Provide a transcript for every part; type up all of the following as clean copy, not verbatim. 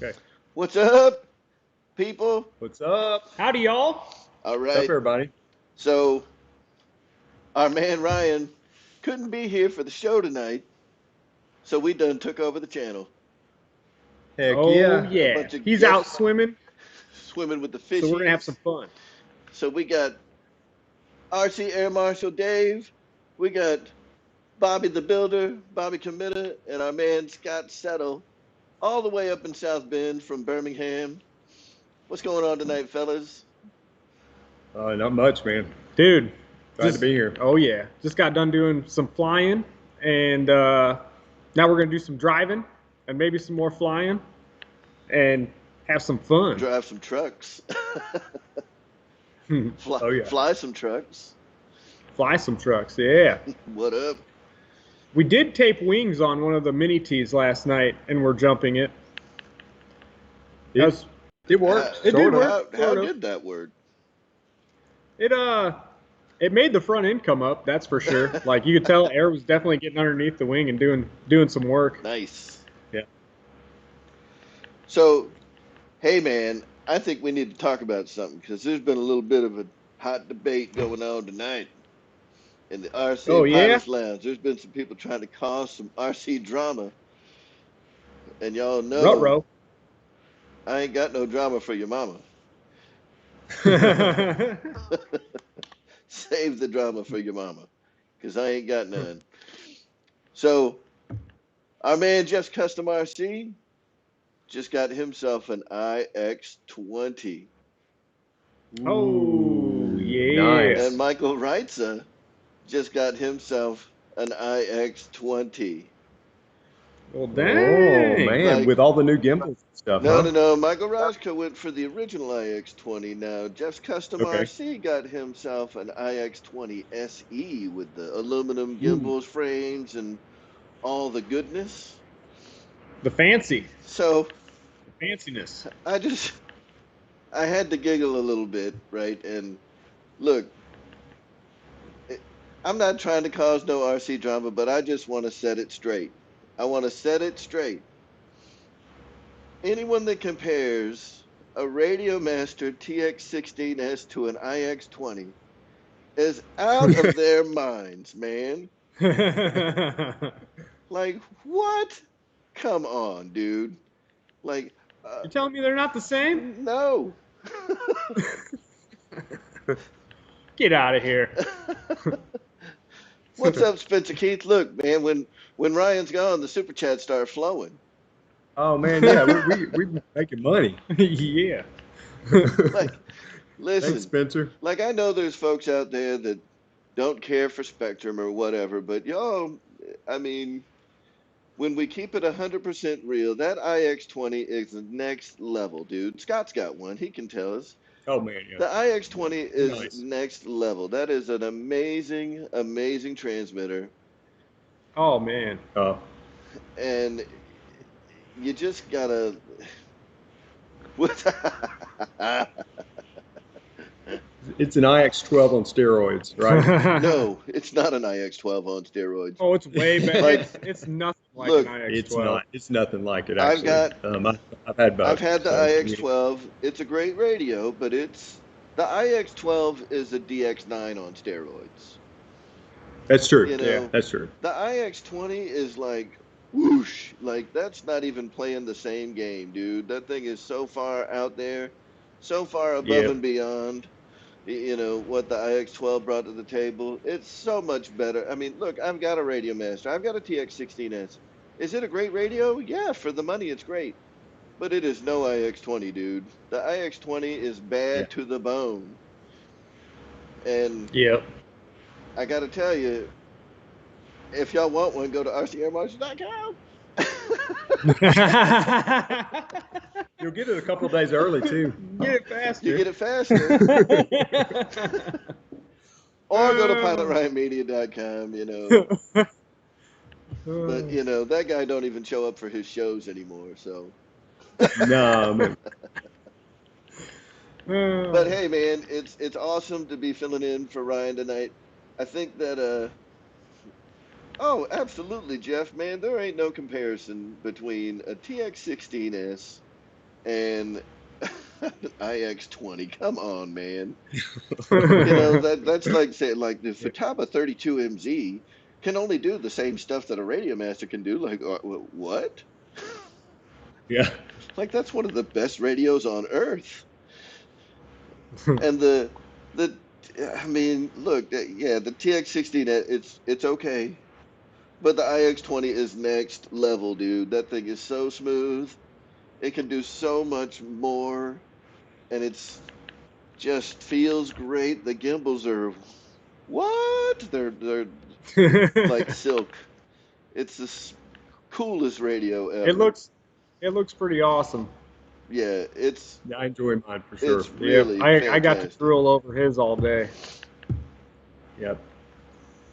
Okay. What's up, people? What's up? Howdy, y'all. All What's up, right. everybody? So, our man Ryan couldn't be here for the show tonight, so we done took over the channel. Heck Oh yeah. A yeah, bunch of he's out guests swimming, swimming with the so we're gonna have fishies. some fun. So, we got RC Air Marshal Dave, we got Bobby the Builder, Bobby Committer, and our man Scott Settle, all the way up in South Bend from Birmingham. What's going on tonight, fellas? Not much, man. Dude, Glad to just be here. oh yeah, just got done doing some flying, and now we're gonna do some driving and maybe some more flying and have some fun. Drive some trucks, fly, Oh yeah. fly some trucks. Fly some trucks, yeah. What up? We did tape wings on one of the mini tees last night, and we're jumping it. That It was it worked, It did sort of. work. How Sort of. did that work? It it made the front end come up, that's for sure. Like you could tell air was definitely getting underneath the wing and doing some work. Nice. Yeah. So, hey man, I think we need to talk about something because there's been a little bit of a hot debate going on tonight in the RC Oh yeah? Pilots Lounge. There's been some people trying to cause some RC drama, and y'all know Rutro. I ain't got no drama for your mama. Save the drama for your mama because I ain't got none. So, our man Jeff's Custom RC just got himself an iX20. Oh yeah. And Nice. Michael Reitza just got himself an iX20. Well Oh dang. man, Like, with all the new gimbals and stuff, no, huh? no, no. Michael Roscoe went for the original iX20. Now, Jeff's Custom Okay. RC got himself an iX20 SE with the aluminum Ooh. gimbals, frames, and all the goodness. The fancy. So, The fanciness. I just, I had to giggle a little bit, right? And look, I'm not trying to cause no RC drama, but I just want to set it straight. I want to set it straight. Anyone that compares a Radiomaster TX16S to an iX20 is out of their minds, man. You're Like, what? Come on, dude. Like, telling me they're not the same? no. Get out of here. What's up, Spencer Keith? Look, man, when Ryan's gone, the super chats start flowing. Oh man, yeah, we've been making money. Yeah. Like, Thanks, listen, Spencer. like I know there's folks out there that don't care for Spectrum or whatever, but y'all, I mean, when we keep it 100% real, that iX20 is the next level, dude. Scott's got one. He can tell us. Oh man, yeah. The iX20 is Nice. next level. That is an amazing, amazing transmitter. Oh man. Uh, And you just gotta. it's an IX12 on steroids, right? No, it's not an iX12 on steroids. Oh, it's way better. Like, It's nothing like an look, It's IX12. not. It's nothing like it I've actually. got I've had I've both. had the So iX12. It's a great radio, but the iX12 is a DX9 on steroids. that's true. You Yeah, know, that's true. the iX20 is like whoosh, like that's not even playing the same game, dude. That thing is so far out there, so far above Yeah. and beyond, you know, what the iX12 brought to the table. It's so much better. I mean, look, I've got a Radio Master. I've got a TX16S. Is it a great radio? Yeah, for the money, it's great. But it is no iX20, dude. The iX20 is Yeah. bad to the bone. And Yep. I got to tell you, if y'all want one, go to rcairmarshal.com. You'll get it a couple of days early too. Get it You faster. get it faster. Or go to pilotryanmedia.com, you know. But, you know, that guy don't even show up for his shows anymore, so. No, man. But hey, man, it's awesome to be filling in for Ryan tonight. I think that oh, absolutely, Jeff, man, there ain't no comparison between a TX16S and IX20. Come on, man. Yeah. That's like saying like the Futaba 32MZ can only do the same stuff that a Radio Master can do. Like what? Yeah. Like that's one of the best radios on earth. And the I mean, look, yeah, the TX16 it's okay, but the IX20 is next level, dude. That thing is so smooth. It can do so much more, and it's just feels great. The gimbals are what? They're like silk. It's the coolest radio It ever. looks it looks pretty awesome. Yeah, Yeah, I enjoy mine for sure. it's Yep. really I got to fantastic. drool over his all day. Yep.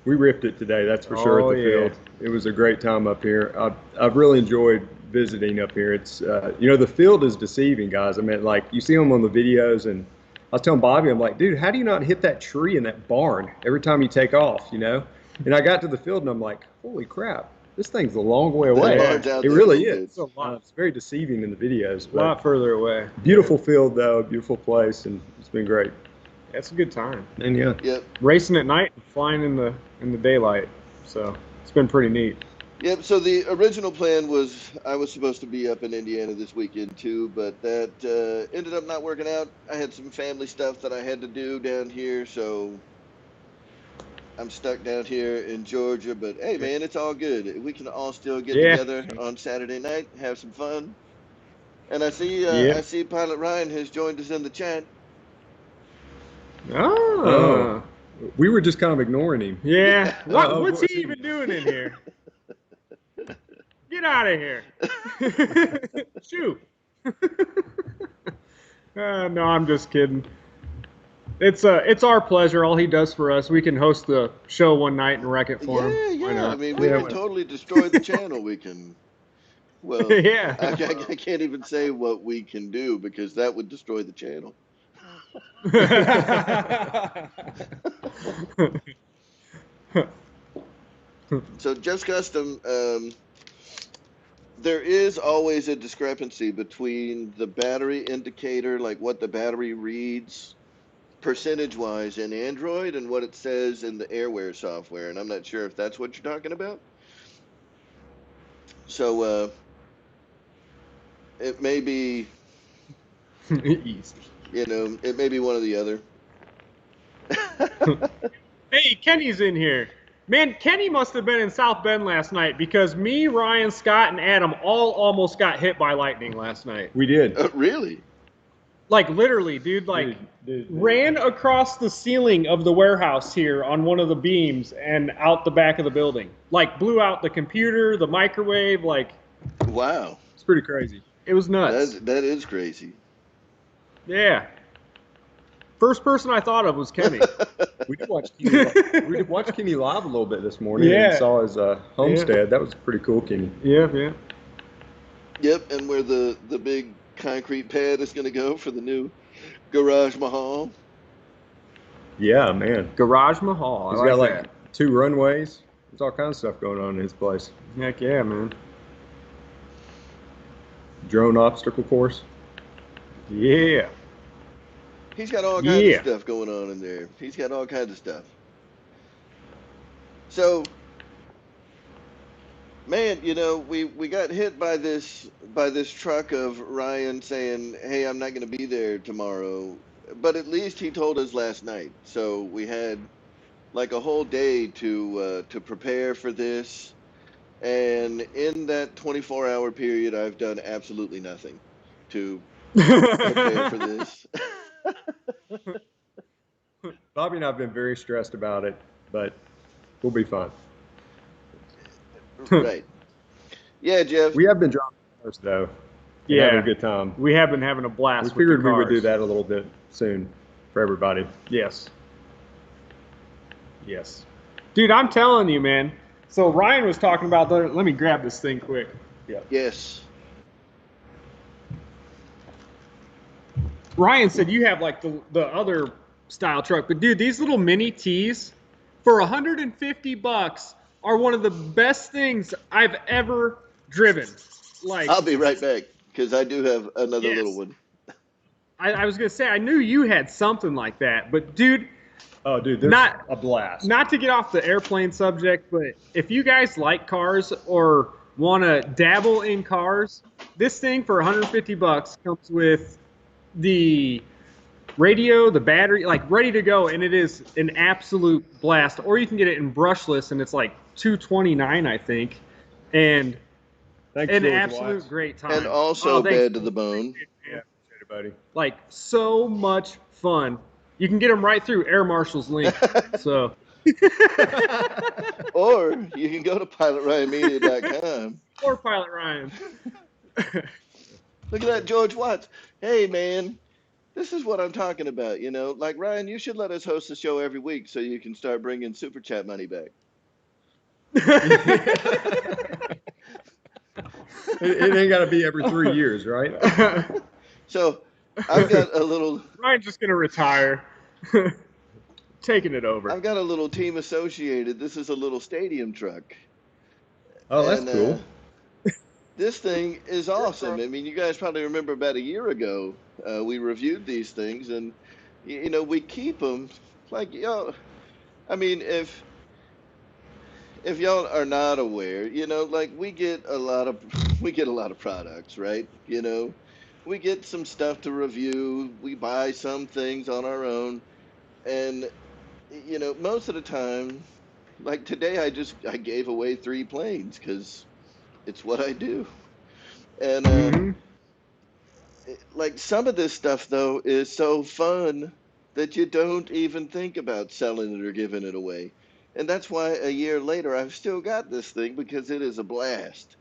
We ripped it today, that's for sure, Oh, at the yeah. field. It was a great time up here. I've really enjoyed visiting up here. It's, the field is deceiving, guys. I mean, like, you see them on the videos, and I was telling Bobby, I'm like, dude, how do you not hit that tree in that barn every time you take off, And I got to the field, and I'm like, holy crap, this thing's a long way That away. barn's out It there a really little is. bit. It's a lot, It's very deceiving in the videos, a but lot further away. beautiful field, though, beautiful place, and it's been great. It's a good time. And yeah, Yep. Racing at night and flying in the daylight. So it's been pretty neat. Yep. So the original plan was I was supposed to be up in Indiana this weekend too, but that ended up not working out. I had some family stuff that I had to do down here, so I'm stuck down here in Georgia. But hey, man, it's all good. We can all still get Yeah. together on Saturday night, have some fun. And I Yeah. see Pilot Ryan has joined us in the chat. Oh. we were just kind of ignoring him. Yeah. Oh, What's what's he he- even doing in here? Get out of here. Shoot. No, I'm just kidding. It's our pleasure. All he does for us, we can host the show one night and wreck it for him. Yeah, Why yeah. I not? mean, we Yeah, can well- totally destroy the channel. We can. Well, Yeah. I can't even say what we can do because that would destroy the channel. So, Just Custom, there is always a discrepancy between the battery indicator, like what the battery reads percentage wise in Android, and what it says in the Airware software. And I'm not sure if that's what you're talking about. So, it may be, Easy. it may be one or the other. Hey, Kenny's in here. Man, Kenny must have been in South Bend last night because me, Ryan, Scott, and Adam all almost got hit by lightning last night. We did. Really? Like literally, dude, like Dude. ran across the ceiling of the warehouse here on one of the beams and out the back of the building. Like blew out the computer, the microwave, like Wow. It's pretty crazy. it was nuts. That is crazy. Yeah. First person I thought of was Kenny. We did watch Kenny live a little bit this morning Yeah. and saw his homestead. That was pretty cool, Kenny. Yeah, yeah. Yep, and where the big concrete pad is going to go for the new Garage Mahal. Yeah, man. Garage Mahal. He's I got like like 2 runways. There's all kinds of stuff going on in his place. that. Heck yeah, man. Drone obstacle course. Yeah. He's got all kinds Yeah. of stuff going on in there. He's got all kinds of stuff. So, man, we got hit by this truck of Ryan saying, "Hey, I'm not going to be there tomorrow." But at least he told us last night. So we had like a whole day to prepare for this. And in that 24-hour period, I've done absolutely nothing to prepare for this. Bobby and I have been very stressed about it, but we'll be fine. Right. Yeah, Jeff. We have been driving cars, though. And Yeah. having a good time. We have been having a blast. We with figured the we would cars. do that a little bit soon for everybody. Yes. Yes. Dude, I'm telling you, man. So Ryan was talking about the. Let me grab this thing quick. Yes. Ryan said you have like the other style truck, but dude, these little mini T's for $150 are one of the best things I've ever driven. Like, I'll be right back. because I do have another little Yes. one. I was gonna say I knew you had something like that, but dude, Oh, dude, they're not a blast. not to get off the airplane subject, but if you guys like cars or want to dabble in cars, this thing for 150 bucks comes with the radio, the battery, like ready to go, and it is an absolute blast. Or you can get it in brushless, and it's like 229, I think, and Thanks, an George absolute Watts. great And time. also Oh, thanks, bad to the George. bone. Appreciate it, Yeah, man. appreciate it, buddy. Like so much fun. You can get them right through Air Marshal's link. So. Or you can go to pilotryanmedia.com. Or Pilot Ryan. Look at that, George Watts. Hey, man, this is what I'm talking about. Like Ryan, you should let us host the show every week so you can start bringing super chat money back. It ain't got to be every 3 years, right? So I've got a little. Ryan's just gonna retire, taking it over. I've got a little team associated. This is a little stadium truck, Oh, that's and cool. this thing is awesome. I mean, you guys probably remember about a year ago we reviewed these things, and we keep them like I mean, if y'all are not aware, like we get a lot of products, right? We get some stuff to review. We buy some things on our own, and most of the time, like today, I gave away 3 planes because it's what I do, and Mm-hmm. like some of this stuff though is so fun that you don't even think about selling it or giving it away. And that's why a year later I've still got this thing because it is a blast.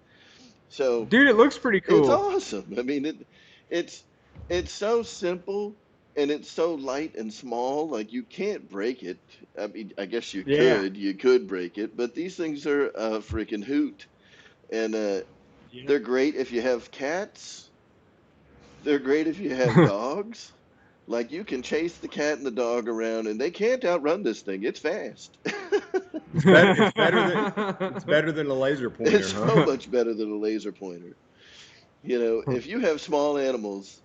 So Dude, it looks pretty it's cool. awesome. I mean it's it's so simple and it's so light and small, like you can't break it. I mean, I guess Yeah. you could break it, but these things are a freaking hoot. And Yeah. they're great if you have cats. They're great if you have dogs. Like you can chase the cat and the dog around, and they can't outrun this thing. It's fast. It's better than a laser pointer, It's huh? so much better than a laser pointer. If you have small animals,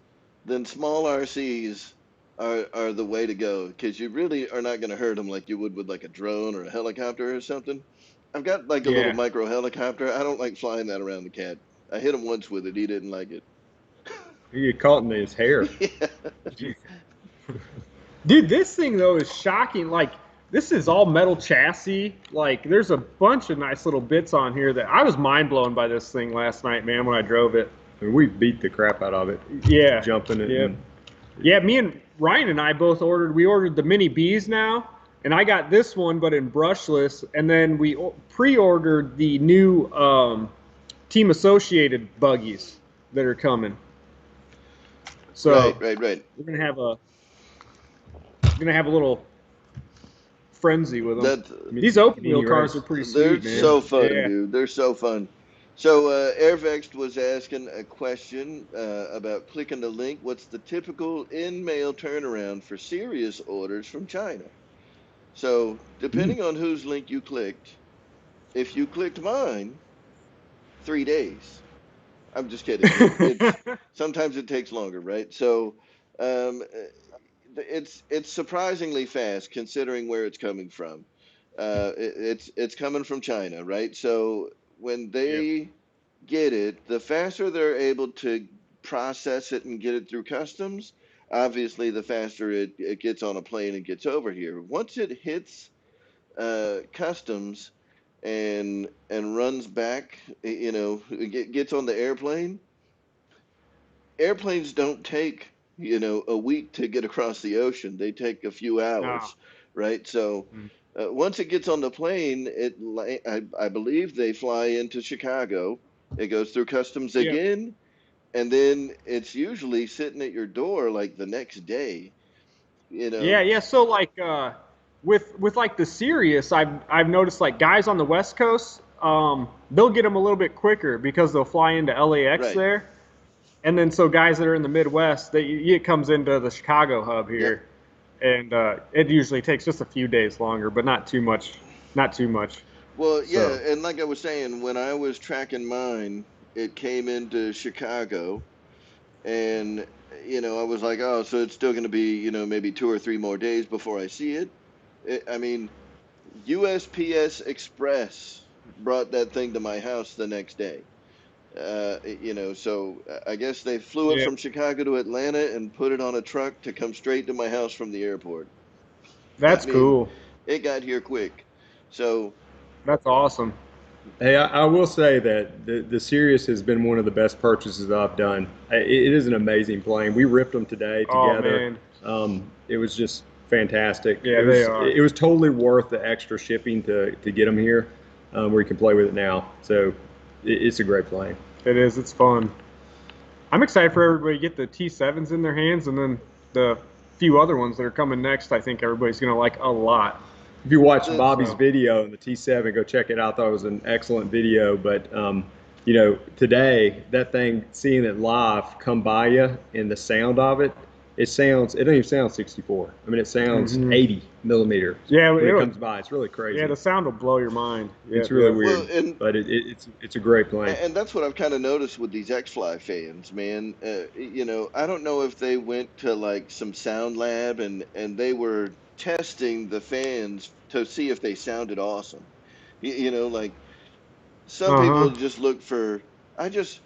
then small RCs are the way to go because you really are not going to hurt them like you would with like a drone or a helicopter or something. I've got like a little Yeah. micro helicopter. I don't like flying that around the cat. I hit him once with it. He didn't like it. You get caught in his hair. Yeah. Dude, this thing though is shocking. Like, this is all metal chassis. Like, there's a bunch of nice little bits on here that I was mind blown by this thing last night, man, when I drove it. I mean, we beat the crap out of it. Yeah. Jumping it. Yeah. And, Yeah, me and Ryan and I both we ordered the Mini Bees now, and I got this one, but in brushless, and then we pre-ordered the new Team Associated buggies that are coming. So Right. we're gonna have a little frenzy with them. That These open wheel Mini cars race. are pretty they're sweet, man. so fun, Yeah. dude. They're so fun. So Airvext was asking a question about clicking the link. What's the typical in-mail turnaround for serious orders from China? So depending on whose link you clicked, if you clicked mine, 3 days. I'm just kidding. It's sometimes it takes longer, right? So it's surprisingly fast considering where it's coming from. It's coming from China, right? So when Yep. they get it, the faster they're able to process it and get it through customs, obviously the faster it gets on a plane and gets over here. Once it hits customs and runs back, gets on the airplane. Airplanes don't take a week to get across the ocean. They take a few No. hours, right? So once it gets on the plane, I believe they fly into Chicago. It goes through customs Yep. again, and then it's usually sitting at your door like the next day. Yeah. So like with like the Sirius, I've noticed like guys on the West Coast, they'll get them a little bit quicker because they'll fly into LAX Right. there, and then so guys that are in the Midwest, it comes into the Chicago hub here, and it usually takes just a few days longer, but not too much. Not too much. Well, yeah, So and like I was saying, when I was tracking mine, it came into Chicago. And I was like, oh, so it's still going to be maybe 2 or 3 more days before I see it. I mean, USPS Express brought that thing to my house the next day. So I guess they flew it Yeah, from Chicago to Atlanta and put it on a truck to come straight to my house from the airport. I that's mean, cool. it got here quick. So That's awesome. Hey, I will say that the Sirius has been one of the best purchases I've done. It is an amazing plane. We ripped them today Oh together. man, It was just fantastic. yeah, they are. It was totally worth the extra shipping to get them here, where you can play with it now. So it's a great plane. It is. It's fun. I'm excited for everybody to get the T7s in their hands, and then the few other ones that are coming next. I think everybody's gonna like a lot. If you watched that's Bobby's So video in the T7, go check it out. I thought it was an excellent video. But today that thing, seeing it live come by you and the sound of it, it doesn't even sound 64. I mean, it sounds hmm 80 millimeters yeah, when it it'll, comes by. It's really yeah, crazy. the sound will blow your mind. It's Yep, really yep. well, weird, but it's a great plane. and that's what I've kind of noticed with these X-Fly fans, man. I don't know if they went to like some sound lab and they were testing the fans to see if they sounded awesome. Like some Uh people huh. just look for. I just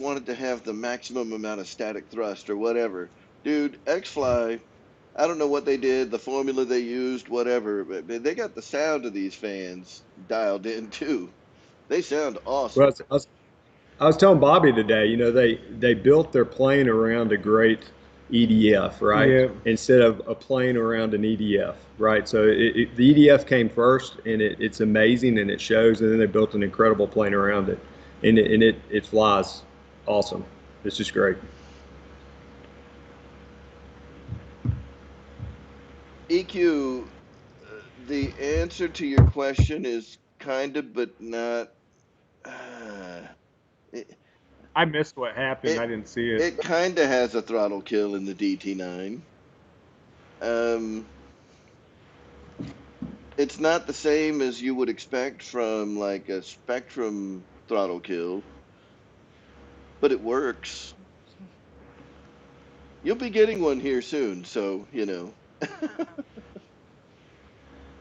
wanted to have the maximum amount of static thrust or whatever, dude. X-Fly. I don't know what they did, the formula they used, whatever, but they got the sound of these fans dialed in too. They sound Well, awesome. I was telling Bobby today, they built their plane around a great EDF, right? Yeah. Instead of a plane around an EDF, right? So the EDF came first, and it's amazing, and it shows. And then they built an incredible plane around it, and it flies awesome. It's just great. EQ, the answer to your question is kind of, but not. Uh, it, I missed what happened. it I didn't see it. it kind of has a throttle kill in the DT9. Um, it's not the same as you would expect from like a Spectrum throttle kill, but it works. You'll be getting one here soon, so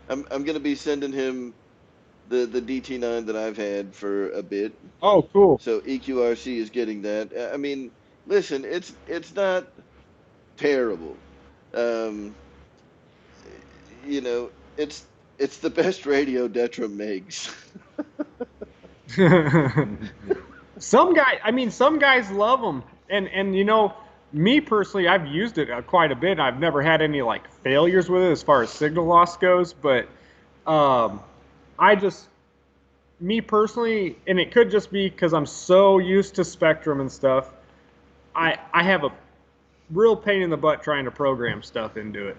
I'm gonna be sending him the DT9 that I've had for a bit. Oh, cool. So EQRC is getting that. I mean, listen, it's not terrible. Um, it's the best radio Detram makes. Some guys love them, and me personally, I've used it quite a bit. I've never had any like failures with it as far as signal loss goes, but um, I just, me personally, and it could just be because I'm so used to Spectrum and stuff. I have a real pain in the butt trying to program stuff into it.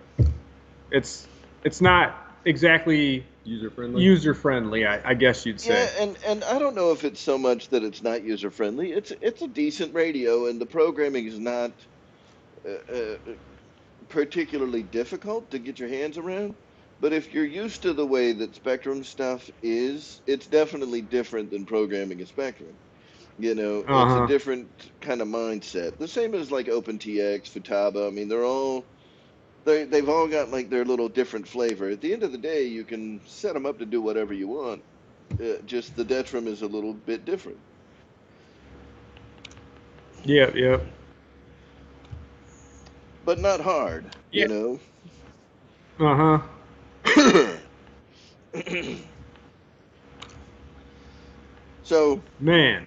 It's it's not exactly User friendly. user friendly, I guess you'd Yeah, say. and I don't know if it's so much that it's not user friendly. It's a decent radio, and the programming is not uh, uh, particularly difficult to get your hands around. But if you're used to the way that Spectrum stuff is, it's definitely different than programming a Spectrum. Uh It's a huh. different kind of mindset. The same as like OpenTX, Futaba. I mean, they've all got like their little different flavor. At the end of the day, you can set them up to do whatever you want. Just the Detram is a little bit different. Yep. Yep. But not hard, Yeah. you know. Uh huh. So, Man,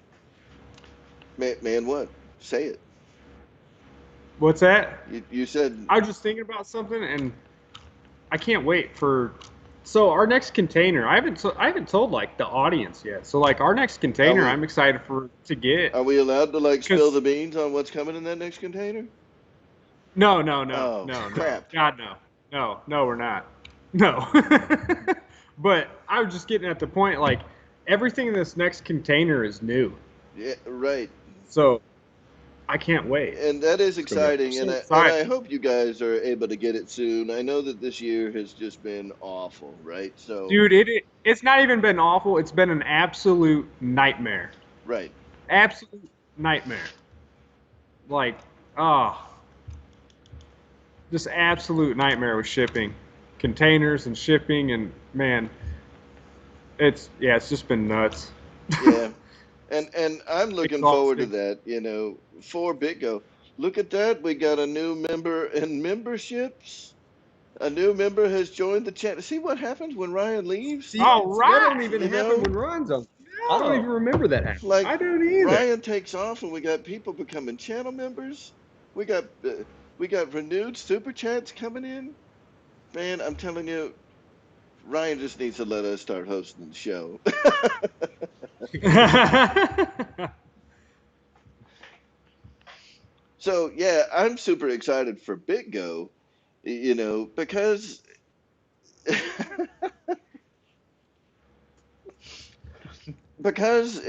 man, what? Say it. what's that? You said, I was just thinking about something, and I can't wait for. So our next container, I haven't told like the audience yet. So like our next are container, we I'm excited for to get are we allowed to like spill because the beans on what's coming in that next container? no, no, no, Oh, no, no, crap. God no, no, no, we're not, no. But I was just getting at the point like everything in this next container is new, Yeah, right. so I can't wait. And that is It's gonna be I'm exciting, so and I excited. hope you guys are able to get it soon. I know that this year has just been awful, right? So, Dude, it's not even been awful. It's been an absolute nightmare. right. Absolute nightmare. Like Oh, just absolute nightmare with shipping, containers and shipping, and man, it's just been nuts. Yeah. And I'm looking forward to Exhausting. that, for BitGo. Look at that. We got a new member in memberships. A new member has joined the chat. See what happens when Ryan leaves? All See, that don't right. even You happen know, when Ryan's on. I don't even No. remember that happening. like I don't either. Ryan takes off and we got people becoming channel members. We got we got renewed super chats coming in. Man, I'm telling you, Ryan just needs to let us start hosting the show. So yeah, I'm super excited for BitGo, because because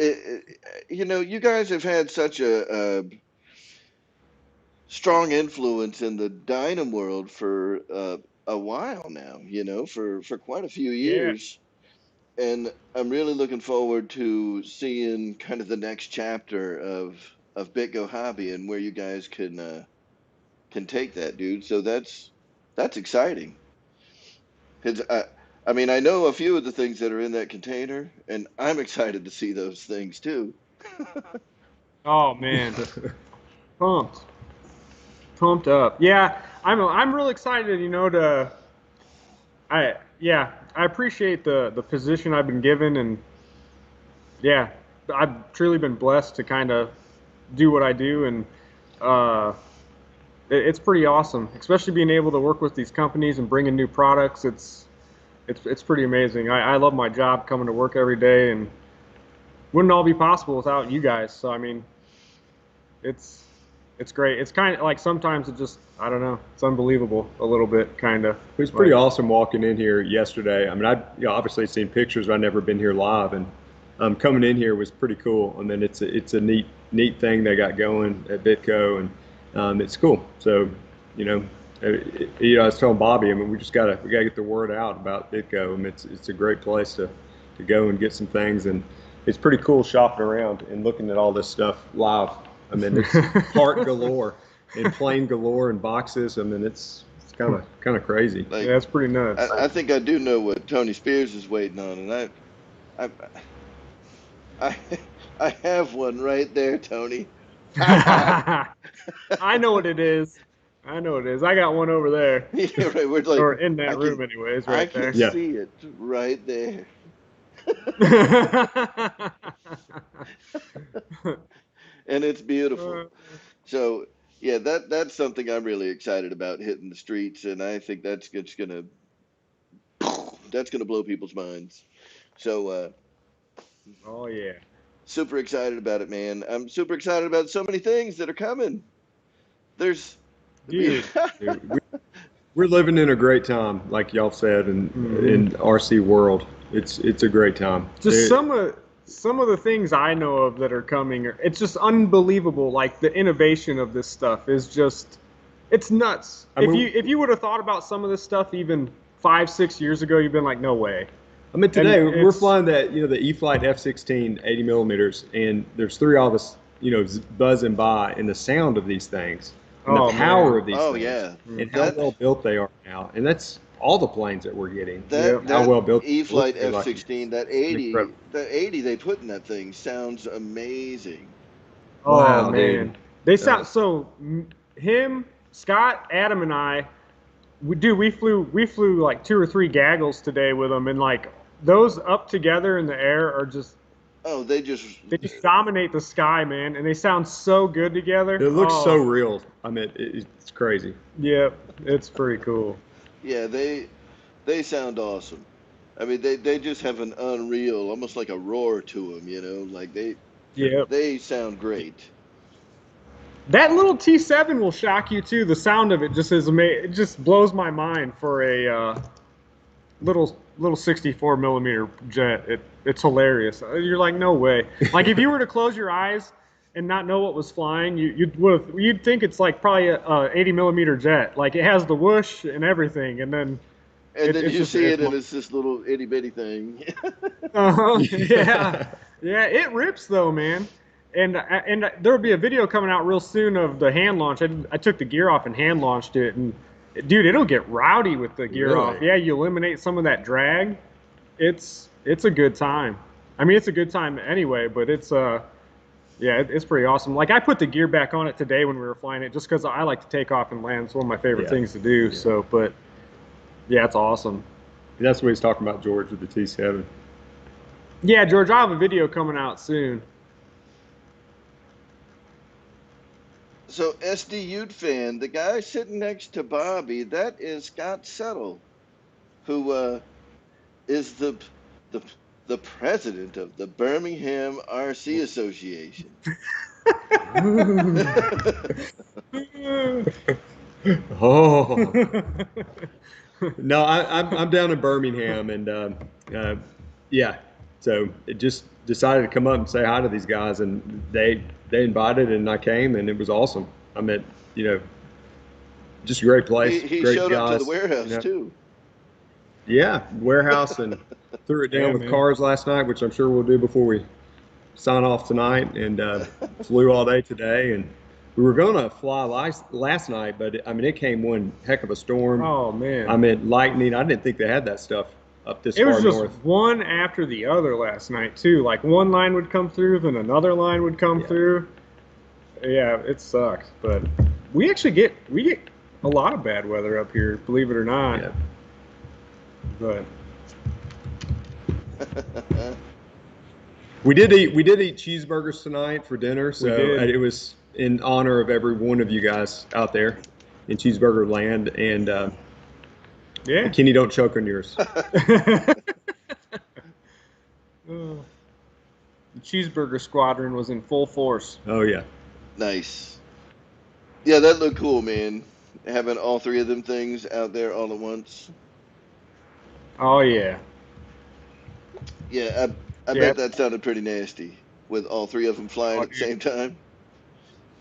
you guys have had such a strong influence in the Dynam world for a while now, for quite a few Yeah. years. And I'm really looking forward to seeing kind of the next chapter of BitGo Hobby and where you guys can take that, dude. So that's exciting. 'Cause I mean, I know a few of the things that are in that container, and I'm excited to see those things too. Oh man, pumped, pumped up. Yeah, I'm real excited. I appreciate the position I've been given, and yeah, I've truly been blessed to kind of do what I do, and uh, it's pretty awesome, especially being able to work with these companies and bringing new products. It's pretty amazing. I love my job, coming to work every day, and wouldn't all be possible without you guys. So I mean, it's it's great. It's kind of like sometimes it just, I don't know, it's unbelievable a little bit, kind of. It was pretty Like, awesome walking in here yesterday. I mean, obviously seen pictures, but I've never been here live, and coming in here was pretty cool. I mean, it's a neat thing they got going at Bitco, and it's cool. So, you know, I was telling Bobby, I mean, we gotta get the word out about Bitco. I mean, it's a great place to go and get some things, and it's pretty cool shopping around and looking at all this stuff live. I mean, it's part galore and plane galore and boxes. I mean, it's kind of crazy. Like, yeah, it's pretty nuts. I think I do know what Tony Spears is waiting on, and I, I, I have one right there, Tony. I know what it is. I know what it is. I got one over there, Yeah, right. We're like, or in I that can, room, anyways, I right can there. Yeah. see it right there, and it's beautiful. So yeah, that's something I'm really excited about hitting the streets, and I think that's gonna blow people's minds. So Oh yeah, super excited about it, man. I'm super excited about so many things that are coming. There's dude. Dude, we're living in a great time, like y'all said, in Mhm. RC world. It's a great time. Just some of the things I know of that are coming. It's just unbelievable. Like the innovation of this stuff is just, it's nuts. I mean, If you would have thought about some of this stuff even 5 6 years ago, you've been like, no way. And today we're it's flying that the E-flite F-16 80 millimeters, and there's three of us buzzing by, and the sound of these things and the oh power man. of these oh things yeah, and how that well built they are now, and that's all the planes that we're getting. Yep. How that well built they look E-flite to me like F-16, that it's incredible. 80, the 80 they put in that thing sounds amazing. Oh Wow, dude. man. They Uh, sound so. Him, Scott, Adam, and I. We flew like 2 or 3 gaggles today with them, and like those up together in the air are just, Oh, they just dominate the sky, man, and they sound so good together. it looks so Oh, real. I mean, it's crazy. yeah, it's pretty cool. yeah, they sound awesome. I mean, they just have an unreal, almost like a roar to them, like Yep. they sound great. That little T7 will shock you too. The sound of it just is amazing. It just blows my mind for a little 64 millimeter jet. It's hilarious. You're like, no way. Like if you were to close your eyes and not know what was flying, you'd think it's like probably a 80 millimeter jet. Like it has the whoosh and everything, and then And then it's you just see it, and it's this little itty bitty thing. yeah, yeah. It rips though, man. And there'll be a video coming out real soon of the hand launch. I took the gear off and hand launched it, and dude, it'll get rowdy with the gear off. Really? Yeah, you eliminate some of that drag. It's a good time. I mean, it's a good time anyway, but it's it's pretty awesome. Like I put the gear back on it today when we were flying it, just because I like to take off and land. It's one of my favorite things to do. Yeah. So, but yeah, it's awesome. That's what he's talking about, George, with the T7. Yeah, George, I'll have a video coming out soon. So SD Ute fan, the guy sitting next to Bobby, that is Scott Settle, who is the president of the Birmingham RC Association. Oh. No, I'm down in Birmingham, and yeah, so it just decided to come up and say hi to these guys, and they invited, and I came, and it was awesome. I met, just a great place. He great showed guys, up to the warehouse too. Yeah, warehouse, and threw it down with cars last night, which I'm sure we'll do before we sign off tonight, and flew all day today, and we were going to fly last night, but it came one heck of a storm. Oh man! I mean, lightning. I didn't think they had that stuff up this far north. It was just one after the other last night too. Like one line would come through, then another line would come through. Yeah, it sucks, but we get a lot of bad weather up here, believe it or not. Yeah. But we did eat cheeseburgers tonight for dinner, so it was in honor of every one of you guys out there in cheeseburger land, and Kenny, don't choke on yours. The cheeseburger squadron was in full force. Oh yeah. Nice. Yeah, that looked cool, man. Having all three of them things out there all at once. Oh yeah. Yeah, I bet that sounded pretty nasty with all three of them flying at the same time.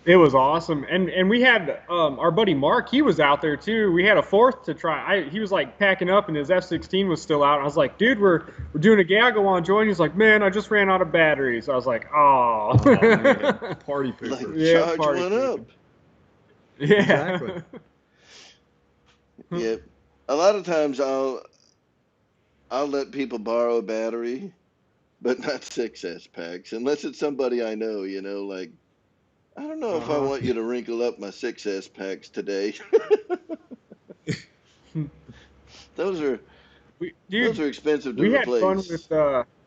It was awesome, and we had our buddy Mark. He was out there too. We had a fourth to try. He was like packing up, and his F-16 was still out. And I was like, "Dude, we're doing a gag. I want to join." He's like, "Man, I just ran out of batteries." I was like, "Oh, man. Party pooper." Like, charge one up. Yeah. Exactly. Yeah. A lot of times I'll let people borrow a battery, but not 6S packs, unless it's somebody I know. Like. I don't know if I want you to wrinkle up my 6S packs today. Those are expensive to replace. We had fun with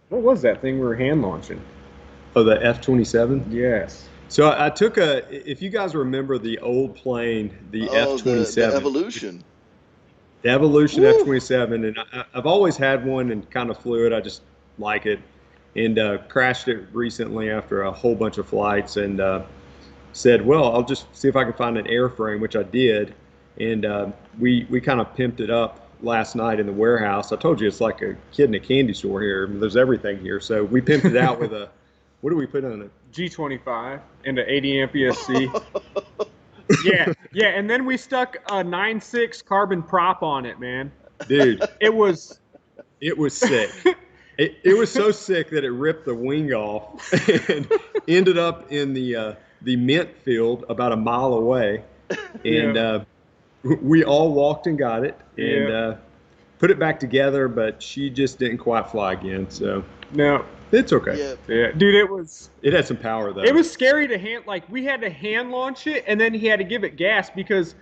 what was that thing we were hand launching? Oh, the F-27? Yes. So I took if you guys remember the old plane, the F-27. The Evolution. The Evolution F-27, and I've always had one and kind of flew it. I just like it, and crashed it recently after a whole bunch of flights, and said, well, I'll just see if I can find an airframe, which I did, and we kind of pimped it up last night in the warehouse. I told you it's like a kid in a candy store here. I mean, there's everything here. So we pimped it out with a, what do we put on it? G25 and an 80 amp ESC. yeah, and then we stuck a 9.6 carbon prop on it, man. Dude, it was sick. It was so sick that it ripped the wing off and ended up in the mint field about a mile away, and we all walked and got it and put it back together, but she just didn't quite fly again. So no, it's okay. Yeah, dude, it had some power though. It was scary to we had to hand launch it, and then he had to give it gas because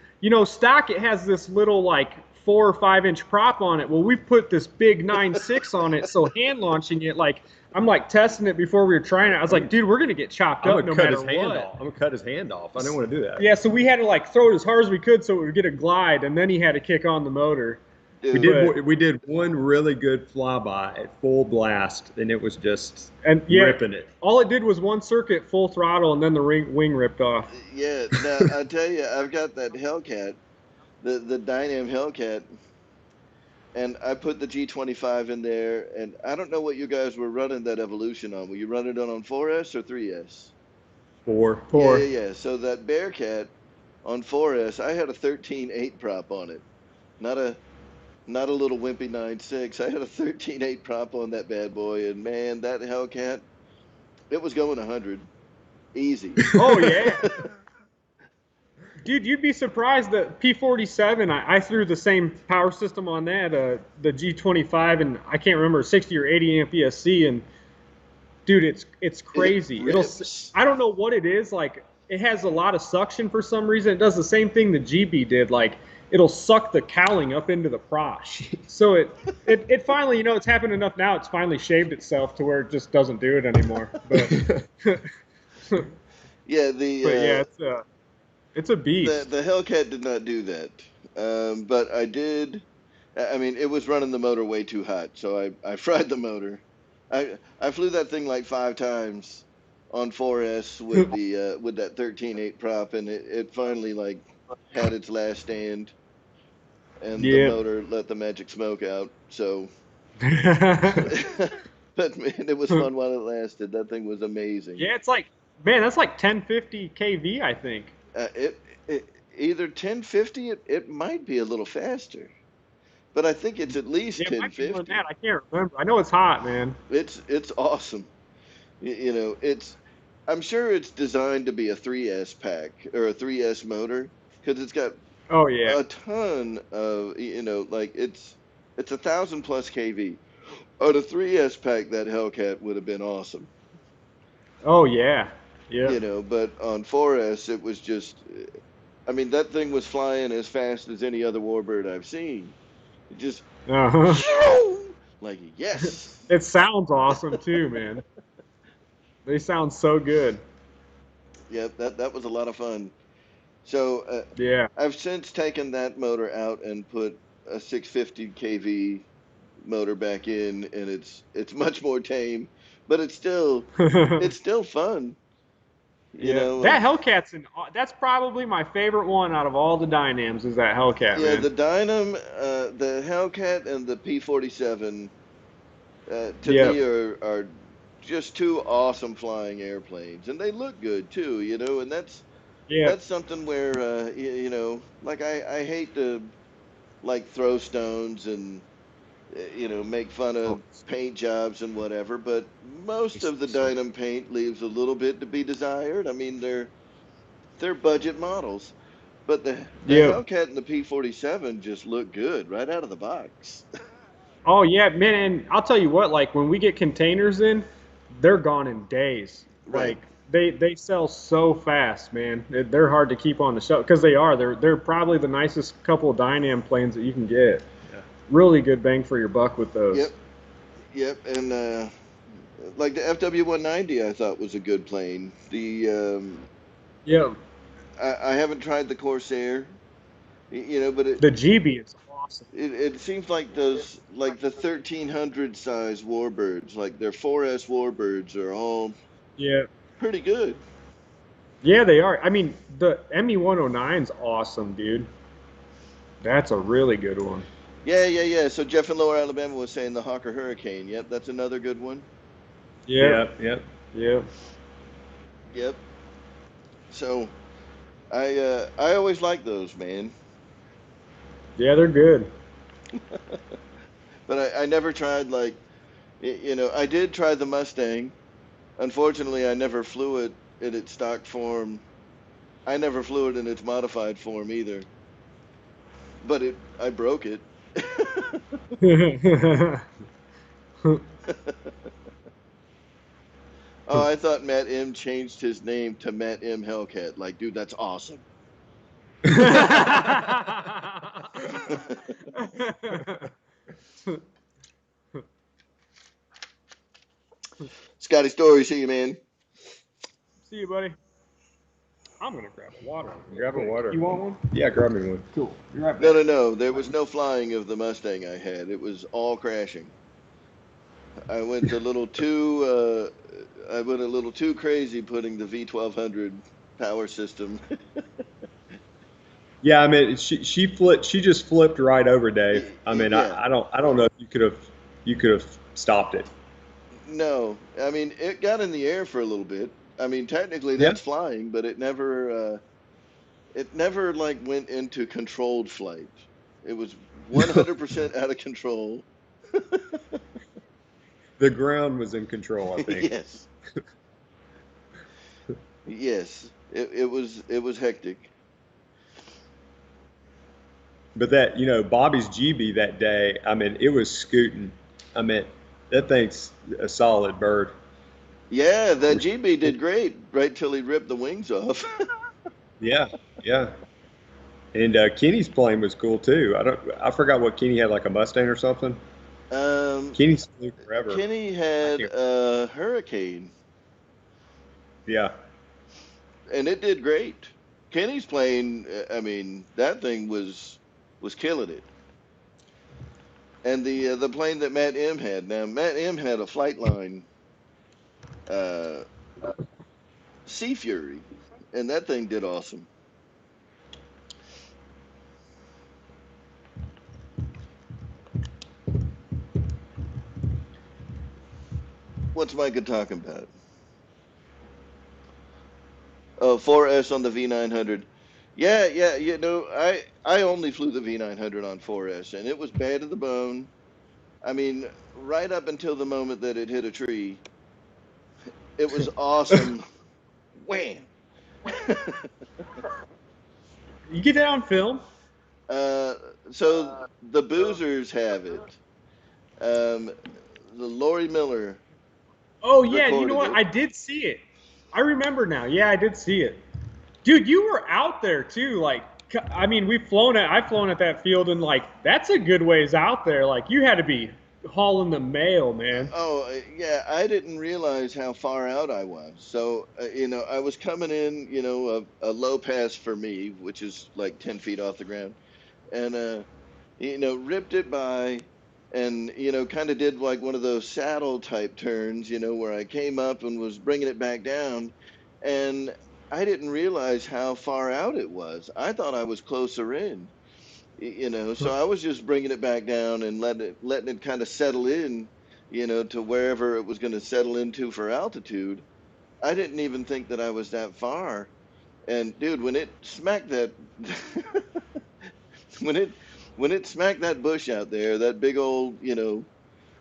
stock it has this little like 4 or 5 inch prop on it. Well, we put this big 9.6 on it, so hand launching it, like I'm like testing it before we were trying it. I was like, dude, we're gonna get chopped up no matter what. I'm gonna cut his hand off. I didn't want to do that. Yeah, so we had to like throw it as hard as we could so it would get a glide, and then he had to kick on the motor. We did one really good flyby at full blast, and it was just ripping it. All it did was one circuit full throttle, and then the wing ripped off. Yeah, now I tell you, I've got that Hellcat, the Dynam Hellcat, and I put the G25 in there, and I don't know what you guys were running that Evolution on. Were you running it on 4S or 3S? 4. Yeah. So that Bearcat on 4S, I had a 13.8 prop on it, not a little wimpy 9.6. I had a 13.8 prop on that bad boy, and man, that Hellcat, it was going 100. Easy. Oh yeah. Dude, you'd be surprised that P47. I threw the same power system on that, the G25, and I can't remember 60 or 80 amp ESC, and dude, it's It crazy. rips. I don't know what it is. Like it has a lot of suction for some reason. It does the same thing the GB did. Like it'll suck the cowling up into the prosh. So it finally, it's happened enough now. It's finally shaved itself to where it just doesn't do it anymore. But Yeah, but yeah, it's a beast. the Hellcat did not do that. But I did. I mean, it was running the motor way too hot, so I fried the motor. I flew that thing like 5 times on 4S with that 13.8 prop, and it finally like had its last stand, and the Yeah. motor let the magic smoke out. So, but man, it was fun while it lasted. That thing was amazing. Yeah, it's like, man, that's like 1050 kV, I think. Uh, it, it either 1050, it might be a little faster, but I think it's at least Yeah, it might be more than 1050. that. I can't remember. I know it's hot, man. It's awesome. It's I'm sure it's designed to be a 3S pack or a 3S motor because it's got Oh yeah. a ton of like it's 1,000 plus kV. On a 3S pack, that Hellcat would have been awesome. Oh yeah. Yeah. But on 4S, it was just, I mean, that thing was flying as fast as any other warbird I've seen. It just, Uh-huh. like, yes. It sounds awesome too, man. They sound so good. Yep, that was a lot of fun. So Yeah. I've since taken that motor out and put a 650 kV motor back in, and it's much more tame, but it's still fun. You Yeah. know, uh, That that's probably my favorite one out of all the Dynams is that Hellcat, yeah, man. the Dynam, the Hellcat, and the P47 to Yep. me are just two awesome flying airplanes, and they look good too. And Yep. that's something where like I hate to like throw stones and make fun Oh, of paint jobs and whatever, but most of the so Dynam paint leaves a little bit to be desired. I mean, they're budget models, but the yep. Hellcat and the P47 just look good right out of the box. Oh yeah, man, and I'll tell you what, like when we get containers in, they're gone in days. Right. Like they sell so fast, man. They're hard to keep on the shelf because they are. They're probably the nicest couple of Dynam planes that you can get. Yeah. Really good bang for your buck with those. Yep. Yep. And like the FW-190, I thought was a good plane. Yeah, I haven't tried the Corsair, but the GB is awesome. it seems like those like the 1300 size warbirds, like their 4S warbirds, are all Yeah, pretty good. yeah, they are. I mean, the ME-109's awesome, dude. That's a really good one. Yeah, yeah, yeah. So Jeff in Lower Alabama was saying the Hawker Hurricane. Yep, that's another good one. Yep, Yep. Yep. yep. Yep. So I always like those, man. Yeah, they're good. But I never tried like I did try the Mustang. Unfortunately, I never flew it in its stock form. I never flew it in its modified form either. But I broke it. Oh, I thought Matt M changed his name to Matt M Hellcat. Like, dude, that's awesome. Scotty Story, see you, man. See you, buddy. I'm gonna grab a water. Grab a water. You want one? Yeah, grab me one. Cool. Be right No, back. no, no. There was no flying of the Mustang I had. It was all crashing. I went a little too. I went a little too crazy putting the V1200 power system. Yeah, I mean, she flipped. She just flipped right over Dave. I mean, Yeah. I don't know if you could have stopped it. No, I mean it got in the air for a little bit. I mean, technically Yeah. that's flying, but it never like went into controlled flight. It was 100% out of control. The ground was in control, I think. Yes. Yes, it was hectic. But that, Bobby's GB that day, I mean, it was scooting. I mean, that thing's a solid bird. Yeah, that We're, GB did great right till he ripped the wings off. yeah, yeah. And Kenny's plane was cool too. I forgot what Kenny had, like a Mustang or something. um, Kenny's flew forever. Kenny I had can't. a Hurricane, Yeah. and it did great. Kenny's plane, I mean, that thing was killing it. And the plane that Matt M had. Now Matt M had a Flightline uh, Sea Fury, and that thing did awesome. What's Micah talking about? Oh, 4S on the V900. Yeah, yeah, I only flew the V900 on 4S, and it was bad to the bone. I mean, right up until the moment that it hit a tree, it was awesome. Wham! You get that on film? uh, so the boozers have it. Um, the Lori Miller Oh yeah, you know recorded what? it. I did see it. I remember now. Yeah, I did see it. Dude, you were out there too. Like, I mean, I've flown at that field, and like, that's a good ways out there. Like, you had to be hauling the mail, man. Yeah, I didn't realize how far out I was. So, I was coming in, a low pass for me, which is like 10 feet off the ground, and, ripped it by and, kind of did like one of those saddle type turns, where I came up and was bringing it back down. And I didn't realize how far out it was. I thought I was closer in. So I was just bringing it back down and letting it kind of settle in, to wherever it was going to settle into for altitude. I didn't even think that I was that far. And dude, when it smacked that when it smacked that bush out there, that big old,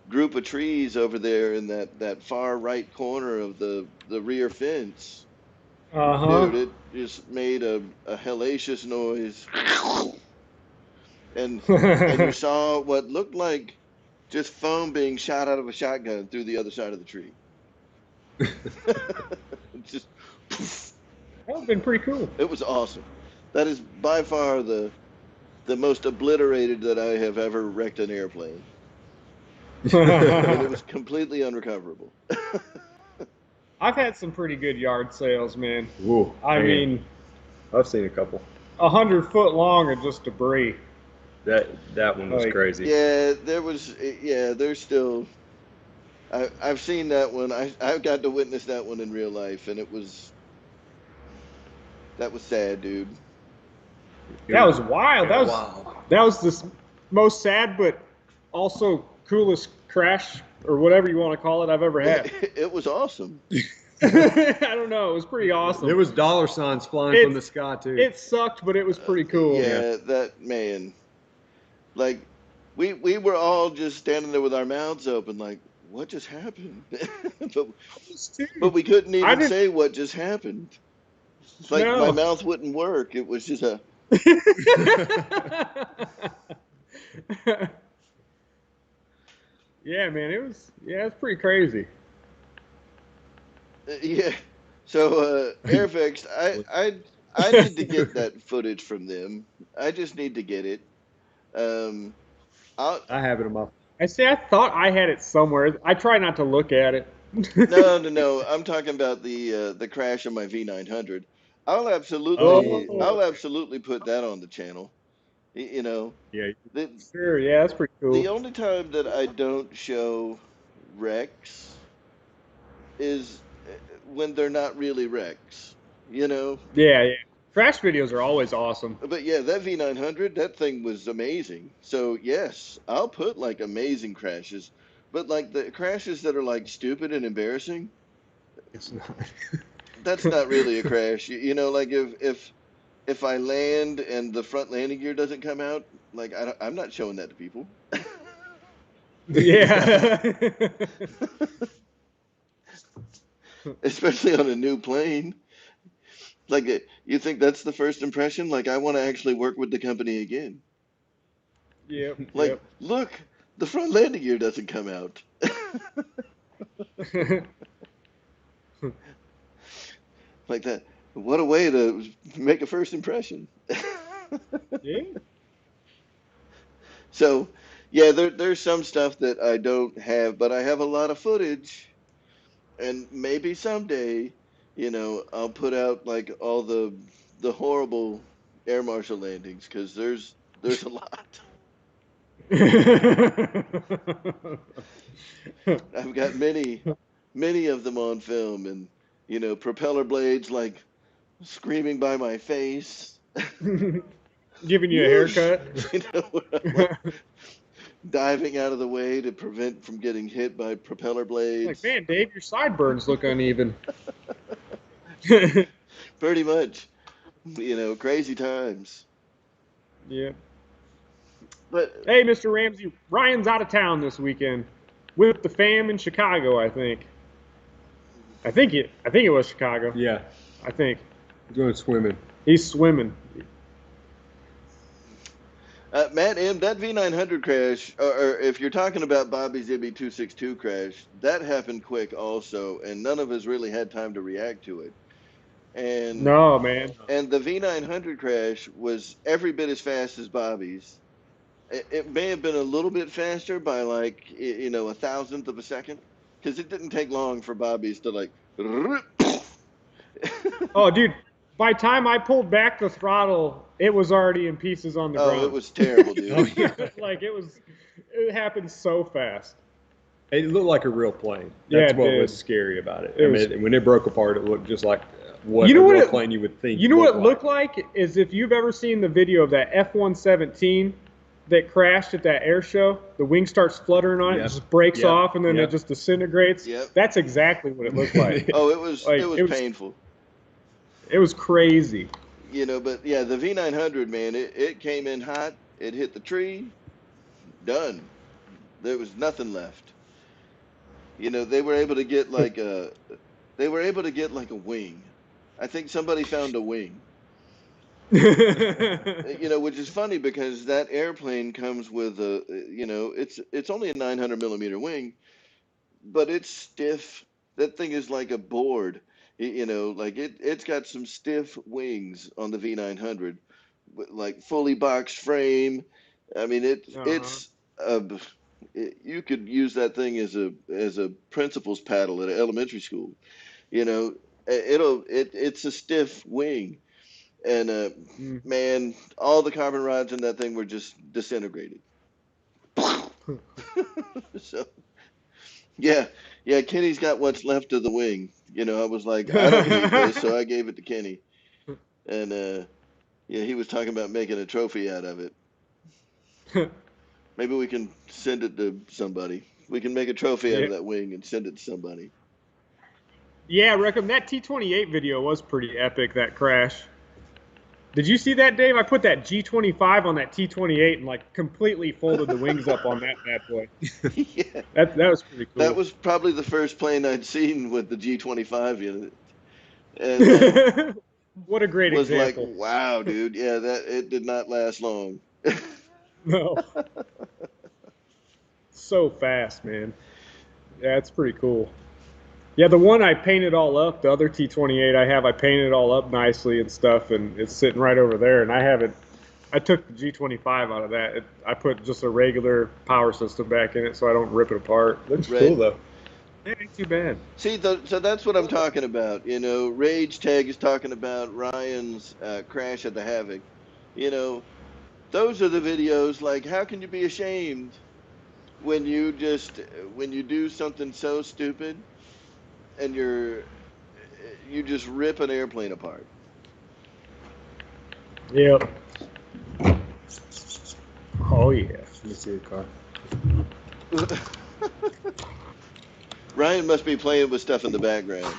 group of trees over there in that far right corner of the rear fence, Uh dude, huh. it just made a hellacious noise. and and you saw what looked like just foam being shot out of a shotgun through the other side of the tree. Just poof. That would have been pretty cool. It was awesome. That is by far the most obliterated that I have ever wrecked an airplane. I mean, it was completely unrecoverable. I've had some pretty good yard sales, man. Whoa, I man. mean, I've seen a couple. 100 foot long of just debris. That one was Like, crazy. Yeah, there's still. I've seen that one. I got to witness that one in real life, and that was sad, dude. It that was, was wild. yeah, wow. That was the most sad, but also coolest crash or whatever you want to call it I've ever had. It was awesome. I don't know. It was pretty There awesome. was dollar signs flying from the It's sky too. it sucked, but it was pretty cool. Yeah. Yeah, that man. Like we were all just standing there with our mouths open, like, what just happened? but but we couldn't I even didn't say what just happened. It's like my know. mouth wouldn't work. It was just a Yeah, man, it's pretty crazy. yeah. So Airfix, I need to get that footage from them. I just need to get it. Um, I'll I have it in my. I say I thought I had it somewhere. I try not to look at it. no. I'm talking about the crash of my V900. I'll absolutely Oh, I'll absolutely put that on the channel. You know, Yeah. the sure, yeah, that's pretty the cool. only time that I don't show wrecks is when they're not really wrecks. You know, Yeah, yeah. Crash videos are always awesome. but yeah, that V900, that thing was amazing. So yes, I'll put like amazing crashes, but like the crashes that are like stupid and embarrassing, It's not. that's not really a crash. Like if I land and the front landing gear doesn't come out, like I'm not showing that to people. Yeah. Especially on a new plane. Like, you think that's the first impression? Like, I want to actually work with the company again. Yep, Like, yep. look, the front landing gear doesn't come out. Like that. What a way to make a first impression. Yeah. So, yeah, there's some stuff that I don't have, but I have a lot of footage, and maybe someday, I'll put out like all the horrible air marshal landings because there's a lot. I've got many of them on film, and propeller blades like screaming by my face. Giving you a Whoosh! haircut. Like diving out of the way to prevent from getting hit by propeller Like, blades. man, Dave, your sideburns look uneven. Pretty much, crazy times. Yeah. But Hey, Mr. Ramsey, Ryan's out of town this weekend with the fam in Chicago, I think. I think it was Chicago. Yeah, I think. going swimming. He's swimming. Matt M, that V900 crash, or if you're talking about Bobby's MB262 crash, that happened quick also, and none of us really had time to react to it. And No, man. and the V900 crash was every bit as fast as Bobby's. It may have been a little bit faster by like a thousandth of a second, because it didn't take long for Bobby's to like. Oh, dude, by time I pulled back the throttle, it was already in pieces on the Oh, it ground. was terrible, dude. Oh yeah, Like it happened so fast. it looked like a real plane. Yeah, That's it what did. was scary about it. It I was- mean, when it broke apart, it looked just like what You know a what real it- plane you would think. You know what it looked looked like is if you've ever seen the video of that F-117 that crashed at that air show, the wing starts fluttering on it, Yep. it just breaks Yep. off, and then Yep. it just disintegrates. Yep. That's exactly what it looked like. Oh, it was Like, it was it was- painful. It was crazy. But yeah, the V900, man, it came in hot. It hit the tree. Done. There was nothing left. They were able to get like a wing. I think somebody found a wing. Which is funny because that airplane comes with it's only a 900 millimeter wing, but it's stiff. That thing is like a board. Like it's got some stiff wings on the V900, like fully boxed frame. I mean, Uh-huh. uh, you could use that thing as a principal's paddle at an elementary school. You know, it's a stiff wing, and Mm. man, all the carbon rods in that thing were just disintegrated. So yeah, yeah, Kenny's got what's left of the wing. I was like, I don't need this, so I gave it to Kenny, and yeah, he was talking about making a trophy out of it. Maybe we can send it to somebody. We can make a trophy out Yeah. of that wing and send it to somebody. Yeah, Reckham, that T-28 video was pretty epic, that crash. Did you see that, Dave? I put that G25 on that T-28 and like completely folded the wings up on that bad boy. Yeah, That was pretty cool. that was probably the first plane I'd seen with the G25 in it, and What a great was like, example. wow, dude. Yeah, that it did not last long. No, so fast, man. Yeah, it's pretty cool. Yeah, the one I painted all up, the other T-28 I painted it all up nicely and stuff, and it's sitting right over there. And I took the G25 out of that. I put just a regular power system back in it so I don't rip it apart. Looks Right. cool though. It ain't too bad. See, so that's what I'm talking about. Rage Tag is talking about Ryan's crash at the Havoc. Those are the videos. Like, how can you be ashamed when you do something so stupid and you just rip an airplane apart? Yep. Oh yeah. Let me see a car. Ryan must be playing with stuff in the background.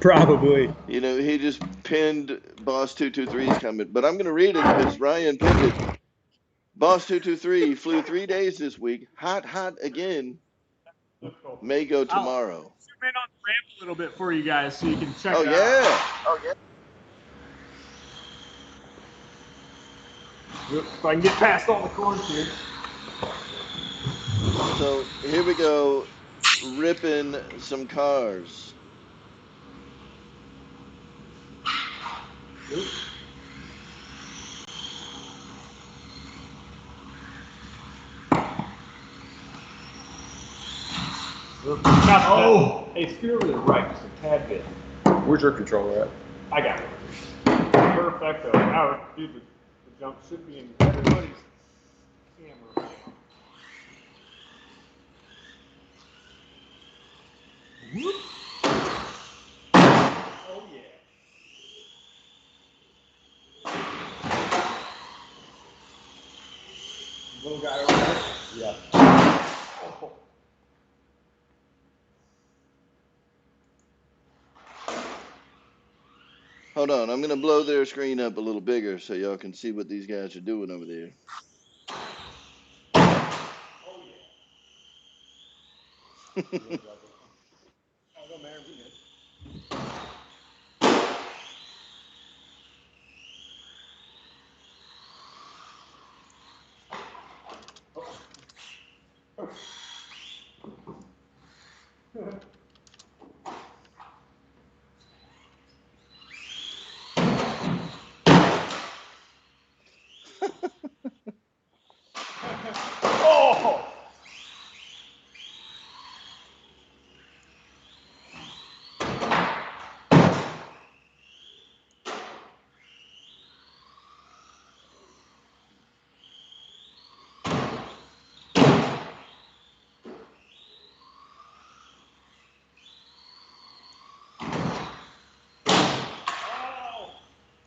Probably. He just pinned Boss 223's comment, but I'm going to read it because Ryan pinned it. Boss 223 flew 3 days this week. Hot again. May go tomorrow. zoom in on the ramp a little bit for you guys so you can check Oh it yeah. out. Oh yeah. If I can get past all the corns here. So here we go, ripping some cars. Oh! Hey, scoot over to the right just a tad bit. Where's your controller at? I got it. Perfecto. Now, dude, the jump should be in everybody's camera. Whoop. Oh, yeah. Little guy over there? Yeah. Oh. Hold on, I'm gonna blow their screen up a little bigger so y'all can see what these guys are doing over there. Oh, yeah. Oh, no, man, we good. Oh!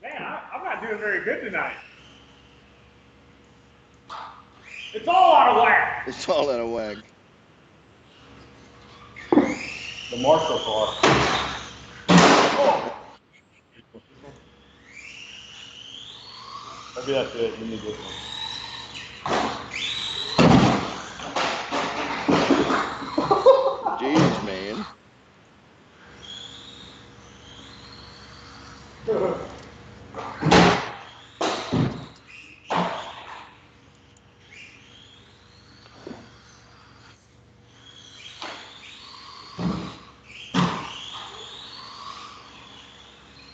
Man, I'm not doing very good tonight. It's all out of whack. It's all out of whack. The Marshall car. Oh! Maybe that's it. You need this one. Jeez, man.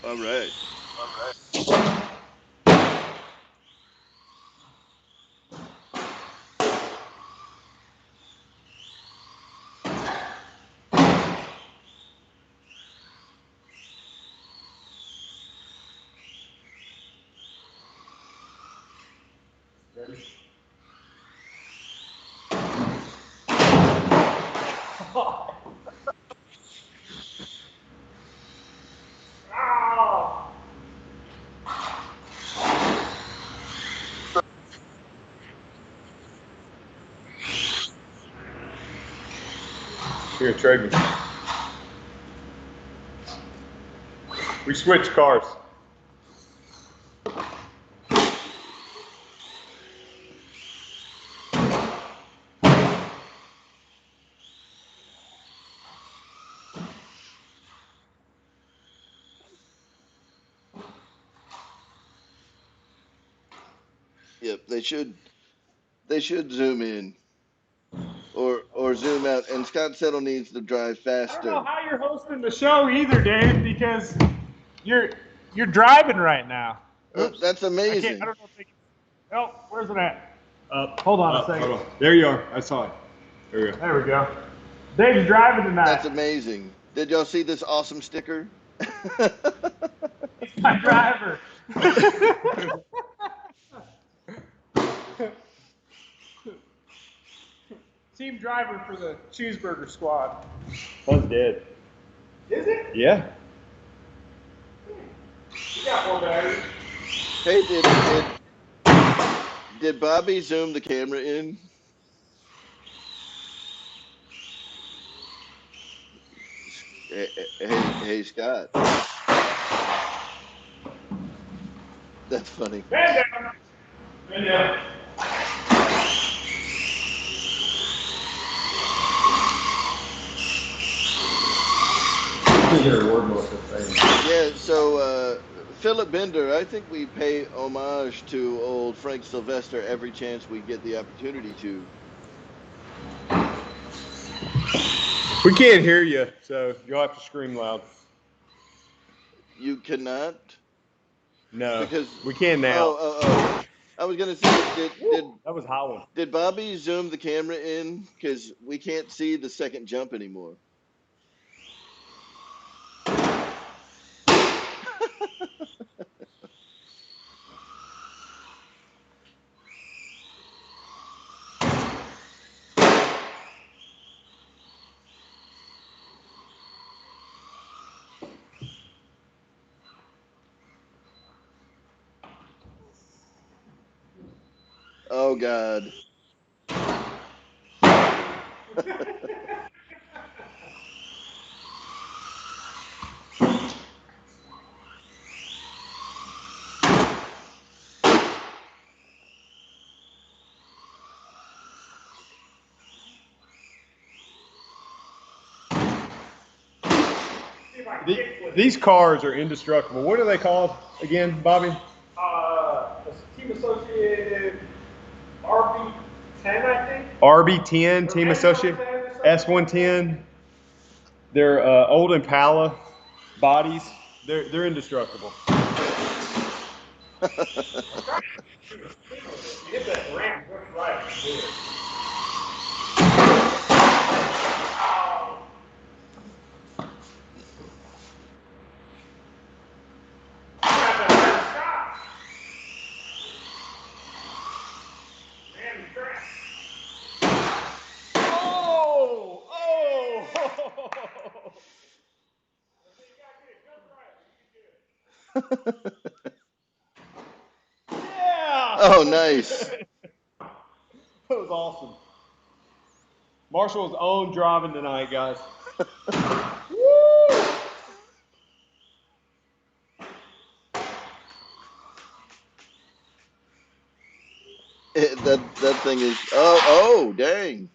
All right. Ready? Oh! Here, trade me. We switched cars. Yep, they should zoom in or zoom out. And Scott Settle needs to drive I don't know faster. how you're hosting the show either, Dave, because you're driving right now. Oops. That's I amazing. don't know if they can. Oh, where's it at? Hold on a second. Hold on. There you are. I saw it. There we go. There we go. Dave's driving tonight. That's amazing. Did y'all see this awesome sticker? He's my driver. Team driver for the cheeseburger squad. One's dead. Is it? Yeah. You got more batteries. Hey, did Bobby zoom the camera in? Hey, Scott. That's funny. Man down. Man down. think they're award most of things. Yeah, so Philip Bender, I think we pay homage to old Frank Sylvester every chance we get the opportunity to. We can't hear you, so you'll have to scream loud. You cannot No, because we can now. oh. I was gonna say, That was howling. did Bobby zoom the camera in? Because we can't see the second jump anymore. Oh God. These cars are indestructible. What are they called again, Bobby? Team Associated RB10, I think. RB10 Team Associate, S110. They're old Impala bodies. They're indestructible. You hit that ramp just right. Do it. Oh! Yeah! Oh, nice. That was awesome. Marshall's own driving tonight, guys. Woo! That thing is. Oh, dang.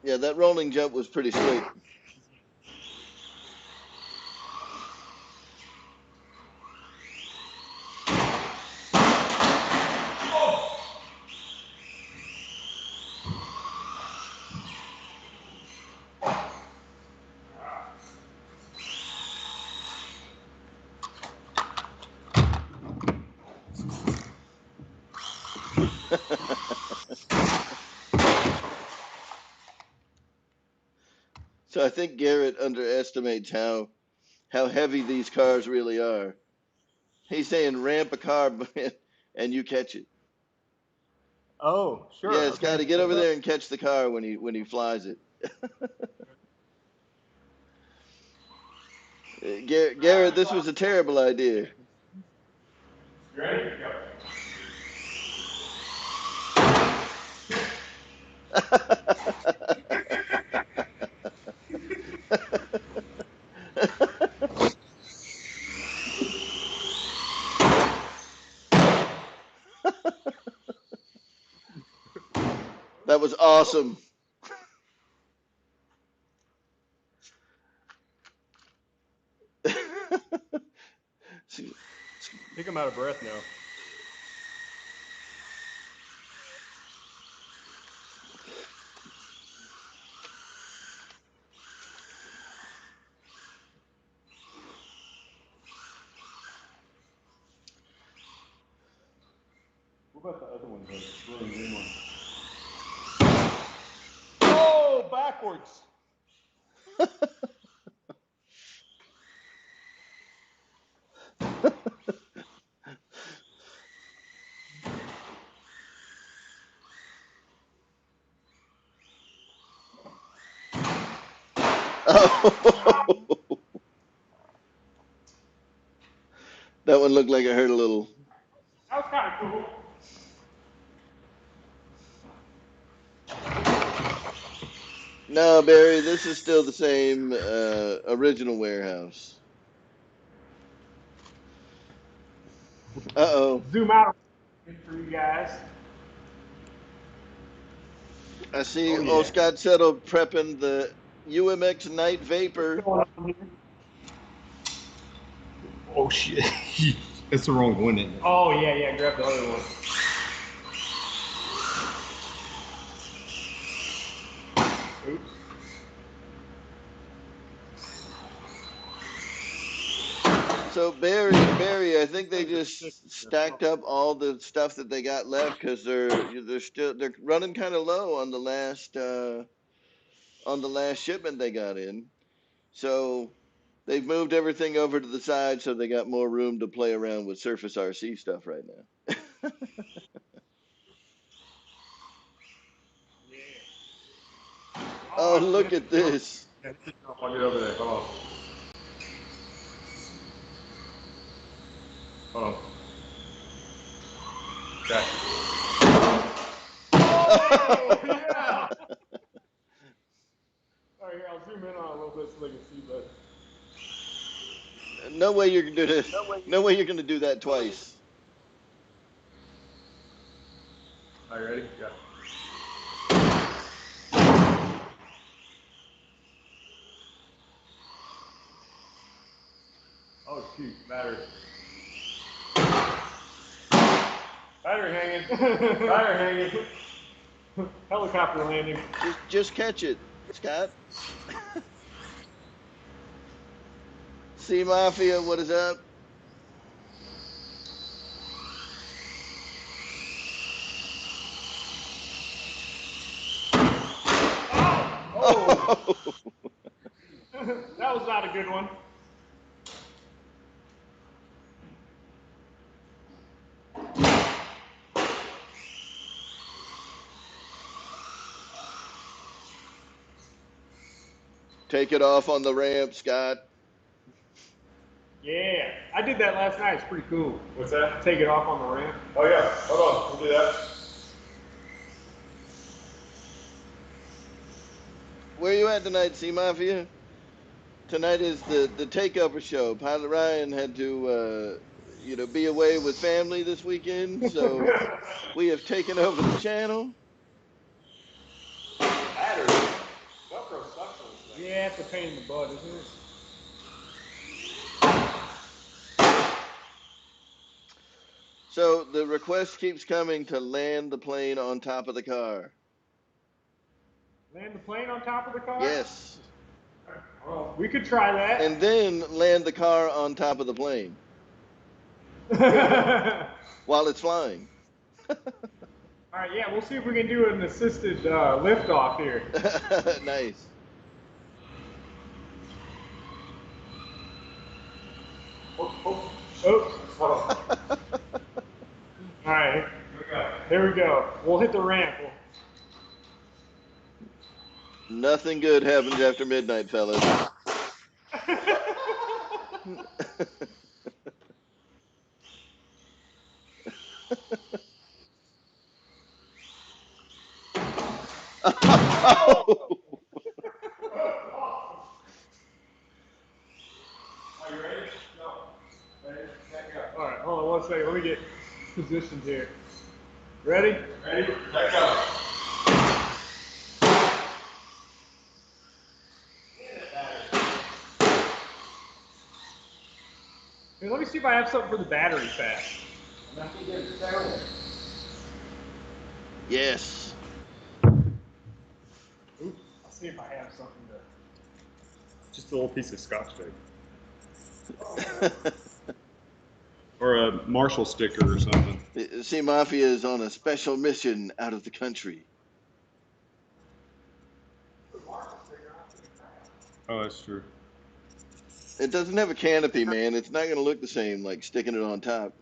Yeah, that rolling jump was pretty slick. So I think Garrett underestimates how heavy these cars really are. He's saying ramp a car and you catch it. Oh, sure. Yeah, Okay. Scotty, get over there and catch the car when he flies it. Garrett, this was a terrible idea. You ready? Go. That was awesome. I think I'm out of breath now. What about the other one, the really green one? Oh, backwards. Oh, that one looked like it hurt a little. That was kind of cool. No, Barry, this is still the same original warehouse. Uh-oh. Zoom out for you guys. I see Oh old yeah. Scott Settle prepping the UMX Night Vapor. Oh shit. That's the wrong one, isn't it? Oh yeah, grab the other one. Oops. So Barry, I think they just stacked up all the stuff that they got left because they're running kind of low on the last shipment they got in. So they've moved everything over to the side so they got more room to play around with Surface RC stuff right now. Oh, look at this. I'll get over there. Hold on. Hold on. Okay. Oh, yeah. All right, here, I'll zoom in on it a little bit so they can see better. No way you're gonna do this. No way you're gonna do that twice. Are you ready? Yeah. Oh shoot, battery. Battery hanging. Battery hanging. Helicopter landing. Just catch it, Scott. Sea Mafia, what is up? Oh. That was not a good one. Take it off on the ramp, Scott. Yeah, I did that last night. It's pretty cool. What's that? Take it off on the ramp. Oh yeah. Hold on. We'll do that. Where you at tonight, Sea Mafia? Tonight is the Takeover show. Pilot Ryan had to be away with family this weekend, so we have taken over the channel. Battery. Velcro sucks on this thing. Yeah, it's a pain in the butt, isn't it? So the request keeps coming to land the plane on top of the car. Land the plane on top of the car? Yes. Well, we could try that. And then land the car on top of the plane while it's flying. All right, yeah, we'll see if we can do an assisted liftoff here. Nice. Oh. All right, here we go. We'll hit the ramp. Nothing good happens after midnight, fellas. Oh. Are you ready? No. Ready? Set, go. All right, hold on 1 second. Let me get positioned here. Ready? Ready? Let go. Hey, let me see if I have something for the battery pack. Yes. Oops, I'll see if I have something to. Just a little piece of scotch tape. Or a Marshall sticker or something. Sea Mafia is on a special mission out of the country. Oh, that's true. It doesn't have a canopy, man. It's not going to look the same like sticking it on top.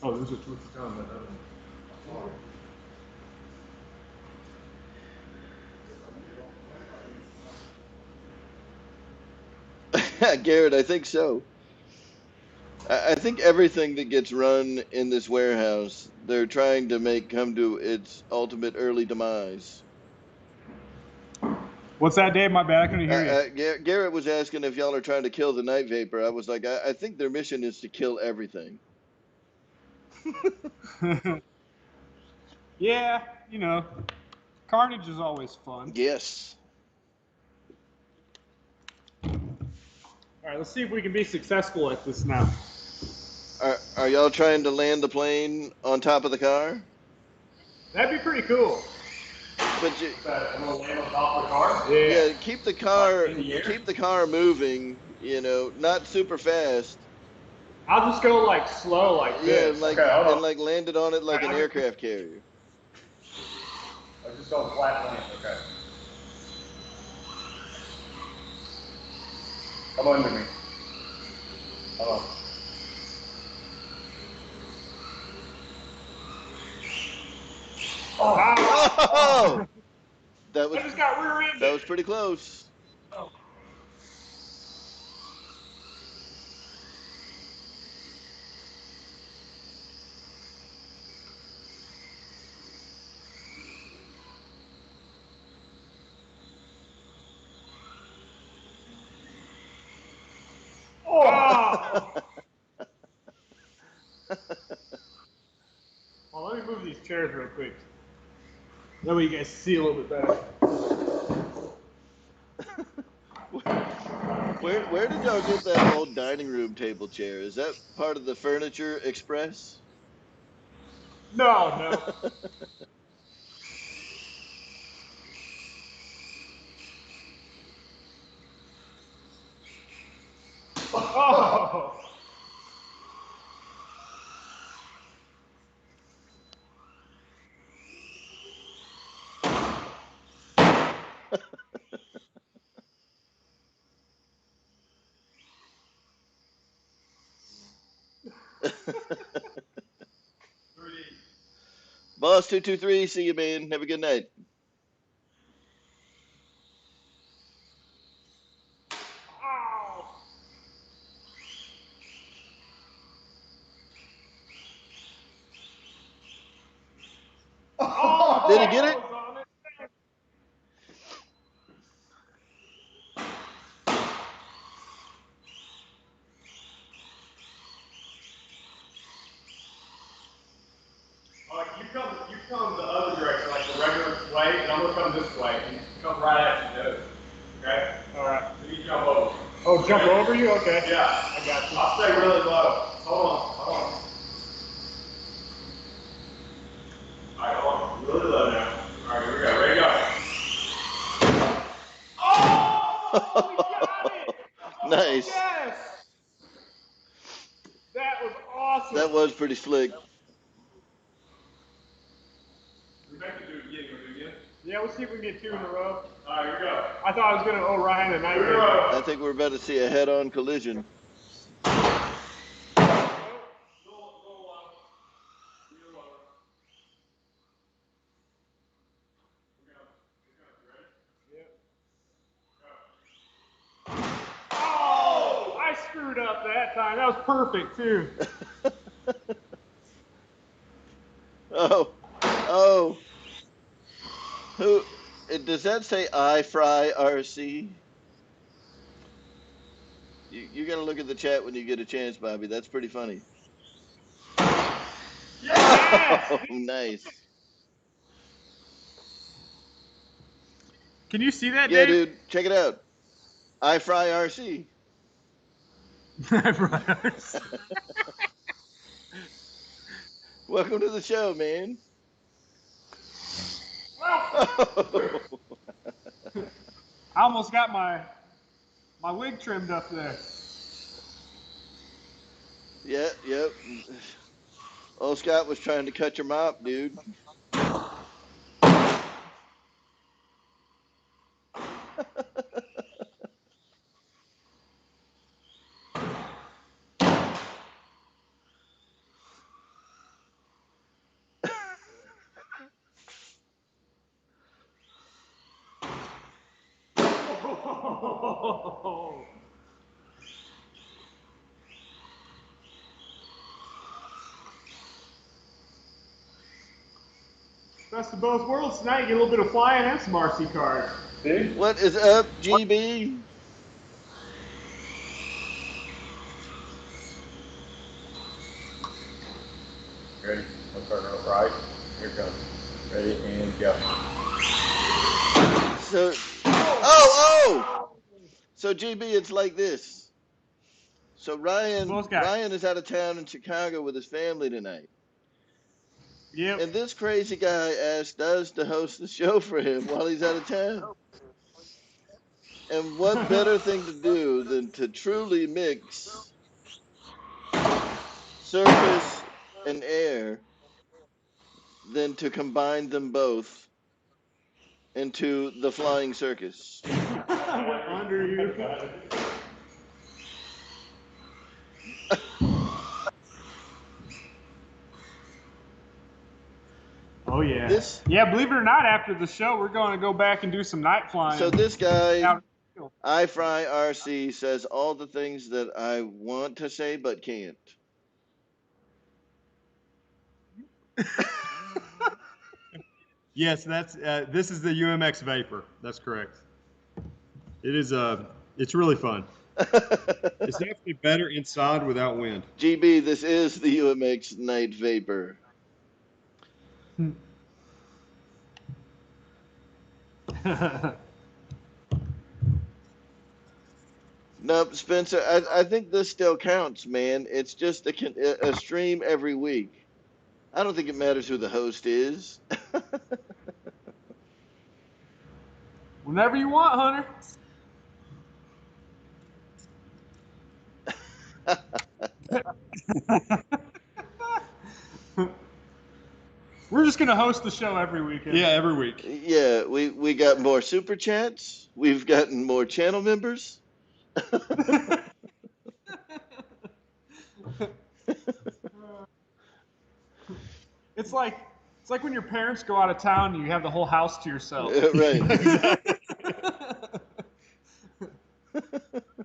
Oh, there's a twist down that other Garrett, I think so. I think everything that gets run in this warehouse, they're trying to make come to its ultimate early demise. What's that, Dave? My bad, I couldn't hear you. Garrett was asking if y'all are trying to kill the night vapor. I was like, I think their mission is to kill everything. Yeah, you know, carnage is always fun. Yes. All right, let's see if we can be successful at this now. Are y'all trying to land the plane on top of the car? That'd be pretty cool. But you, I'm gonna land on top of the car. yeah, keep in the air? the car moving. You know, not super fast. I'll just go like slow like Yeah, this. and like Okay, hold on. and like landed on it like an aircraft carrier. I just on flat land. Okay. Come under me. Hold on. Oh, that was I just got rear-ended. that was pretty close. Oh! Well, let me move these chairs real quick. That way you guys see a little bit better. Where did y'all get that old dining room table chair? Is that part of the Furniture Express? No. Oh! Boss 223, see you, man. Have a good night. Ow! Oh, Did he get it? was on it. Like you come the other direction, like the regular way, and I'm gonna come this way. And you come right at your nose. Okay? All right. So you jump over. Oh, jump over you? Okay. Yeah. I got you. I'll stay really low. Hold on. Alright, hold on. Really low now. Alright, here we go. Ready to go. Oh! We got it! Nice. Yes! That was awesome. That was pretty slick. Rebecca, do it again. You want to do it again? Yeah, let's see if we can get 2 in a row. Alright, here we go. I thought I was going to Orion and Here we Nightmare. go. I think we're about to see a head-on collision. Oh, I screwed up that time. That was perfect, too. Oh. Who? Does that say I fry RC? You gotta look at the chat when you get a chance, Bobby. That's pretty funny. Yes! Oh, nice. Can you see that, Yeah, Dave? dude, check it out. I fry RC. Welcome to the show, man. I almost got my wig trimmed up there. Yep. Old Scott was trying to cut your mop, dude. Best of both worlds tonight. You get a little bit of flying and some RC cars. See? What is up, GB? Ready? I'm turning up right. Here it comes. Ready and go. So, oh! So, GB, it's like this. So Both guys. Ryan is out of town in Chicago with his family tonight. Yep. And this crazy guy asked us to host the show for him while he's out of town. And what better thing to do than to truly mix circus and air than to combine them both into the flying circus. Under you. Oh yeah. Yeah, believe it or not, after the show, we're going to go back and do some night flying. So this guy, out. I Fry RC, says all the things that I want to say but can't. Yes, that's this is the UMX Vapor. That's correct. It is it's really fun. It's definitely better inside without wind. GB, this is the UMX Night Vapor. No, Spencer, I think this still counts, man. It's just a stream every week. I don't think it matters who the host is. Whenever you want, Hunter. We're just going to host the show every weekend. Yeah, every week. Yeah, we got more super chats. We've gotten more channel members. It's like when your parents go out of town and you have the whole house to yourself. Right.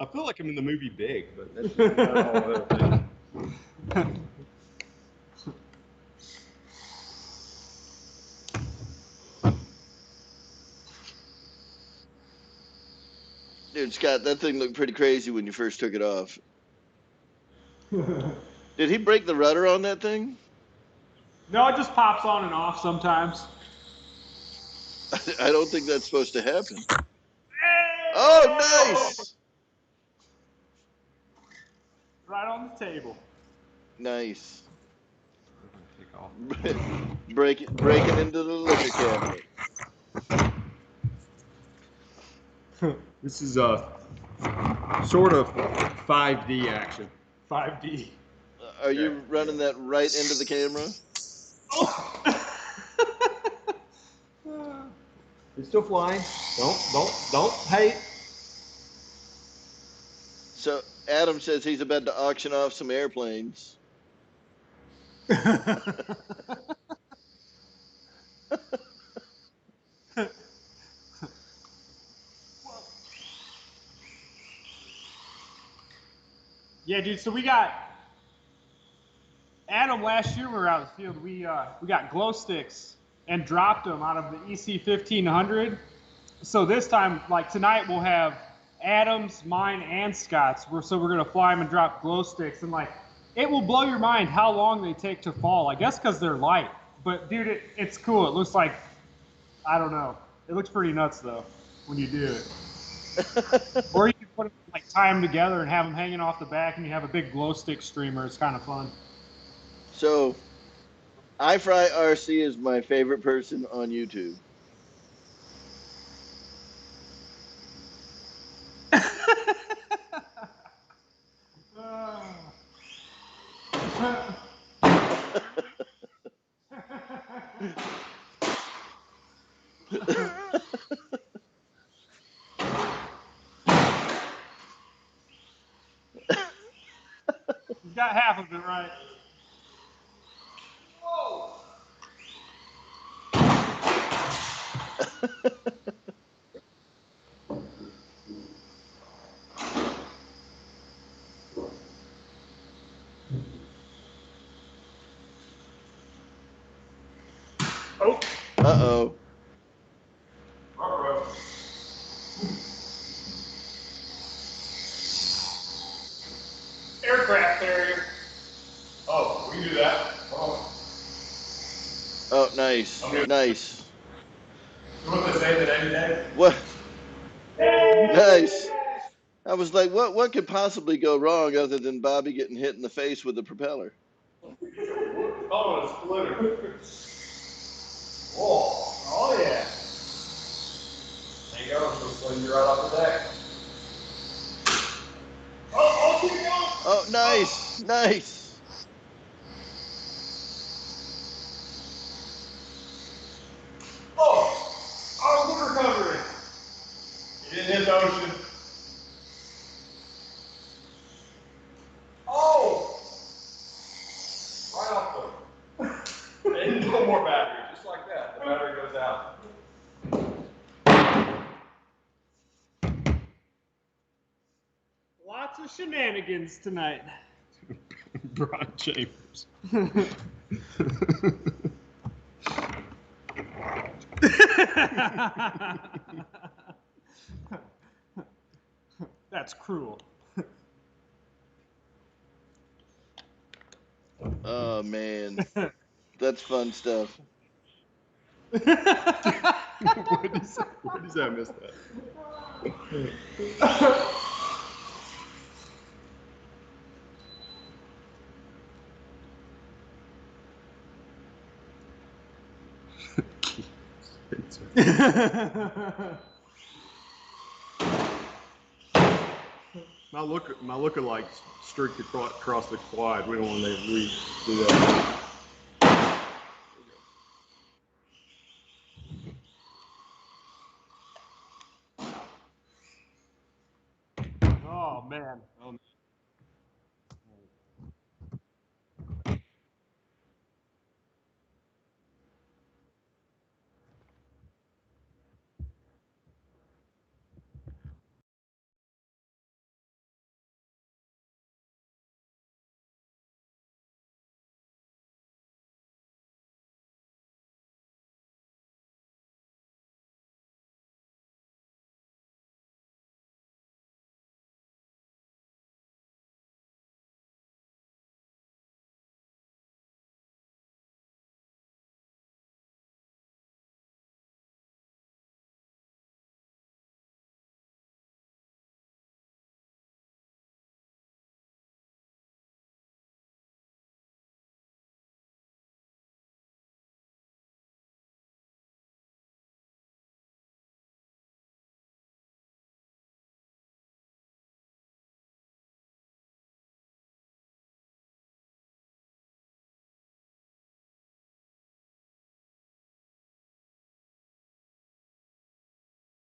I feel like I'm in the movie Big, but that's just not all other thing. Dude, Scott, that thing looked pretty crazy when you first took it off. Did he break the rudder on that thing? No, it just pops on and off sometimes. I don't think that's supposed to happen. Oh, nice! Right on the table. Nice. Take off. Breaking into the liquor cabinet. This is sort of 5D action. 5D. Are you running that right into the camera? It's still flying. Don't hate. So Adam says he's about to auction off some airplanes. Yeah, dude. So we got Adam last year. We were out in the field. We got glow sticks and dropped them out of the EC 1500. So this time, like tonight, we'll have Adam's, mine, and Scott's. So we're gonna fly them and drop glow sticks, and like it will blow your mind how long they take to fall. I guess because they're light. But dude, it's cool. It looks like, I don't know. It looks pretty nuts though when you do it. Or you can put them, like tie them together and have them hanging off the back, and you have a big glow stick streamer. It's kind of fun. So, I Fry RC is my favorite person on YouTube. You got half of it right. Whoa. Oh. Uh-oh. Aircraft carrier. Oh, we can do that. Oh. Oh, nice. Nice, nice. What they say that every day? What? Nice. I was like, what could possibly go wrong other than Bobby getting hit in the face with the propeller? Oh, it's splitter. Oh yeah. There you go. She'll sling you right off the deck. Oh, keep going. Oh, nice, nice. Good recovery. You didn't hit the ocean. Oh! Right off the. And no more battery, just like that. The battery goes out. Lots of shenanigans tonight. Brian Chambers. That's cruel. Oh man, that's fun stuff. What did he say? What did he say? I missed that. My lookalike streaked across the quad. We don't want to do that. Oh man.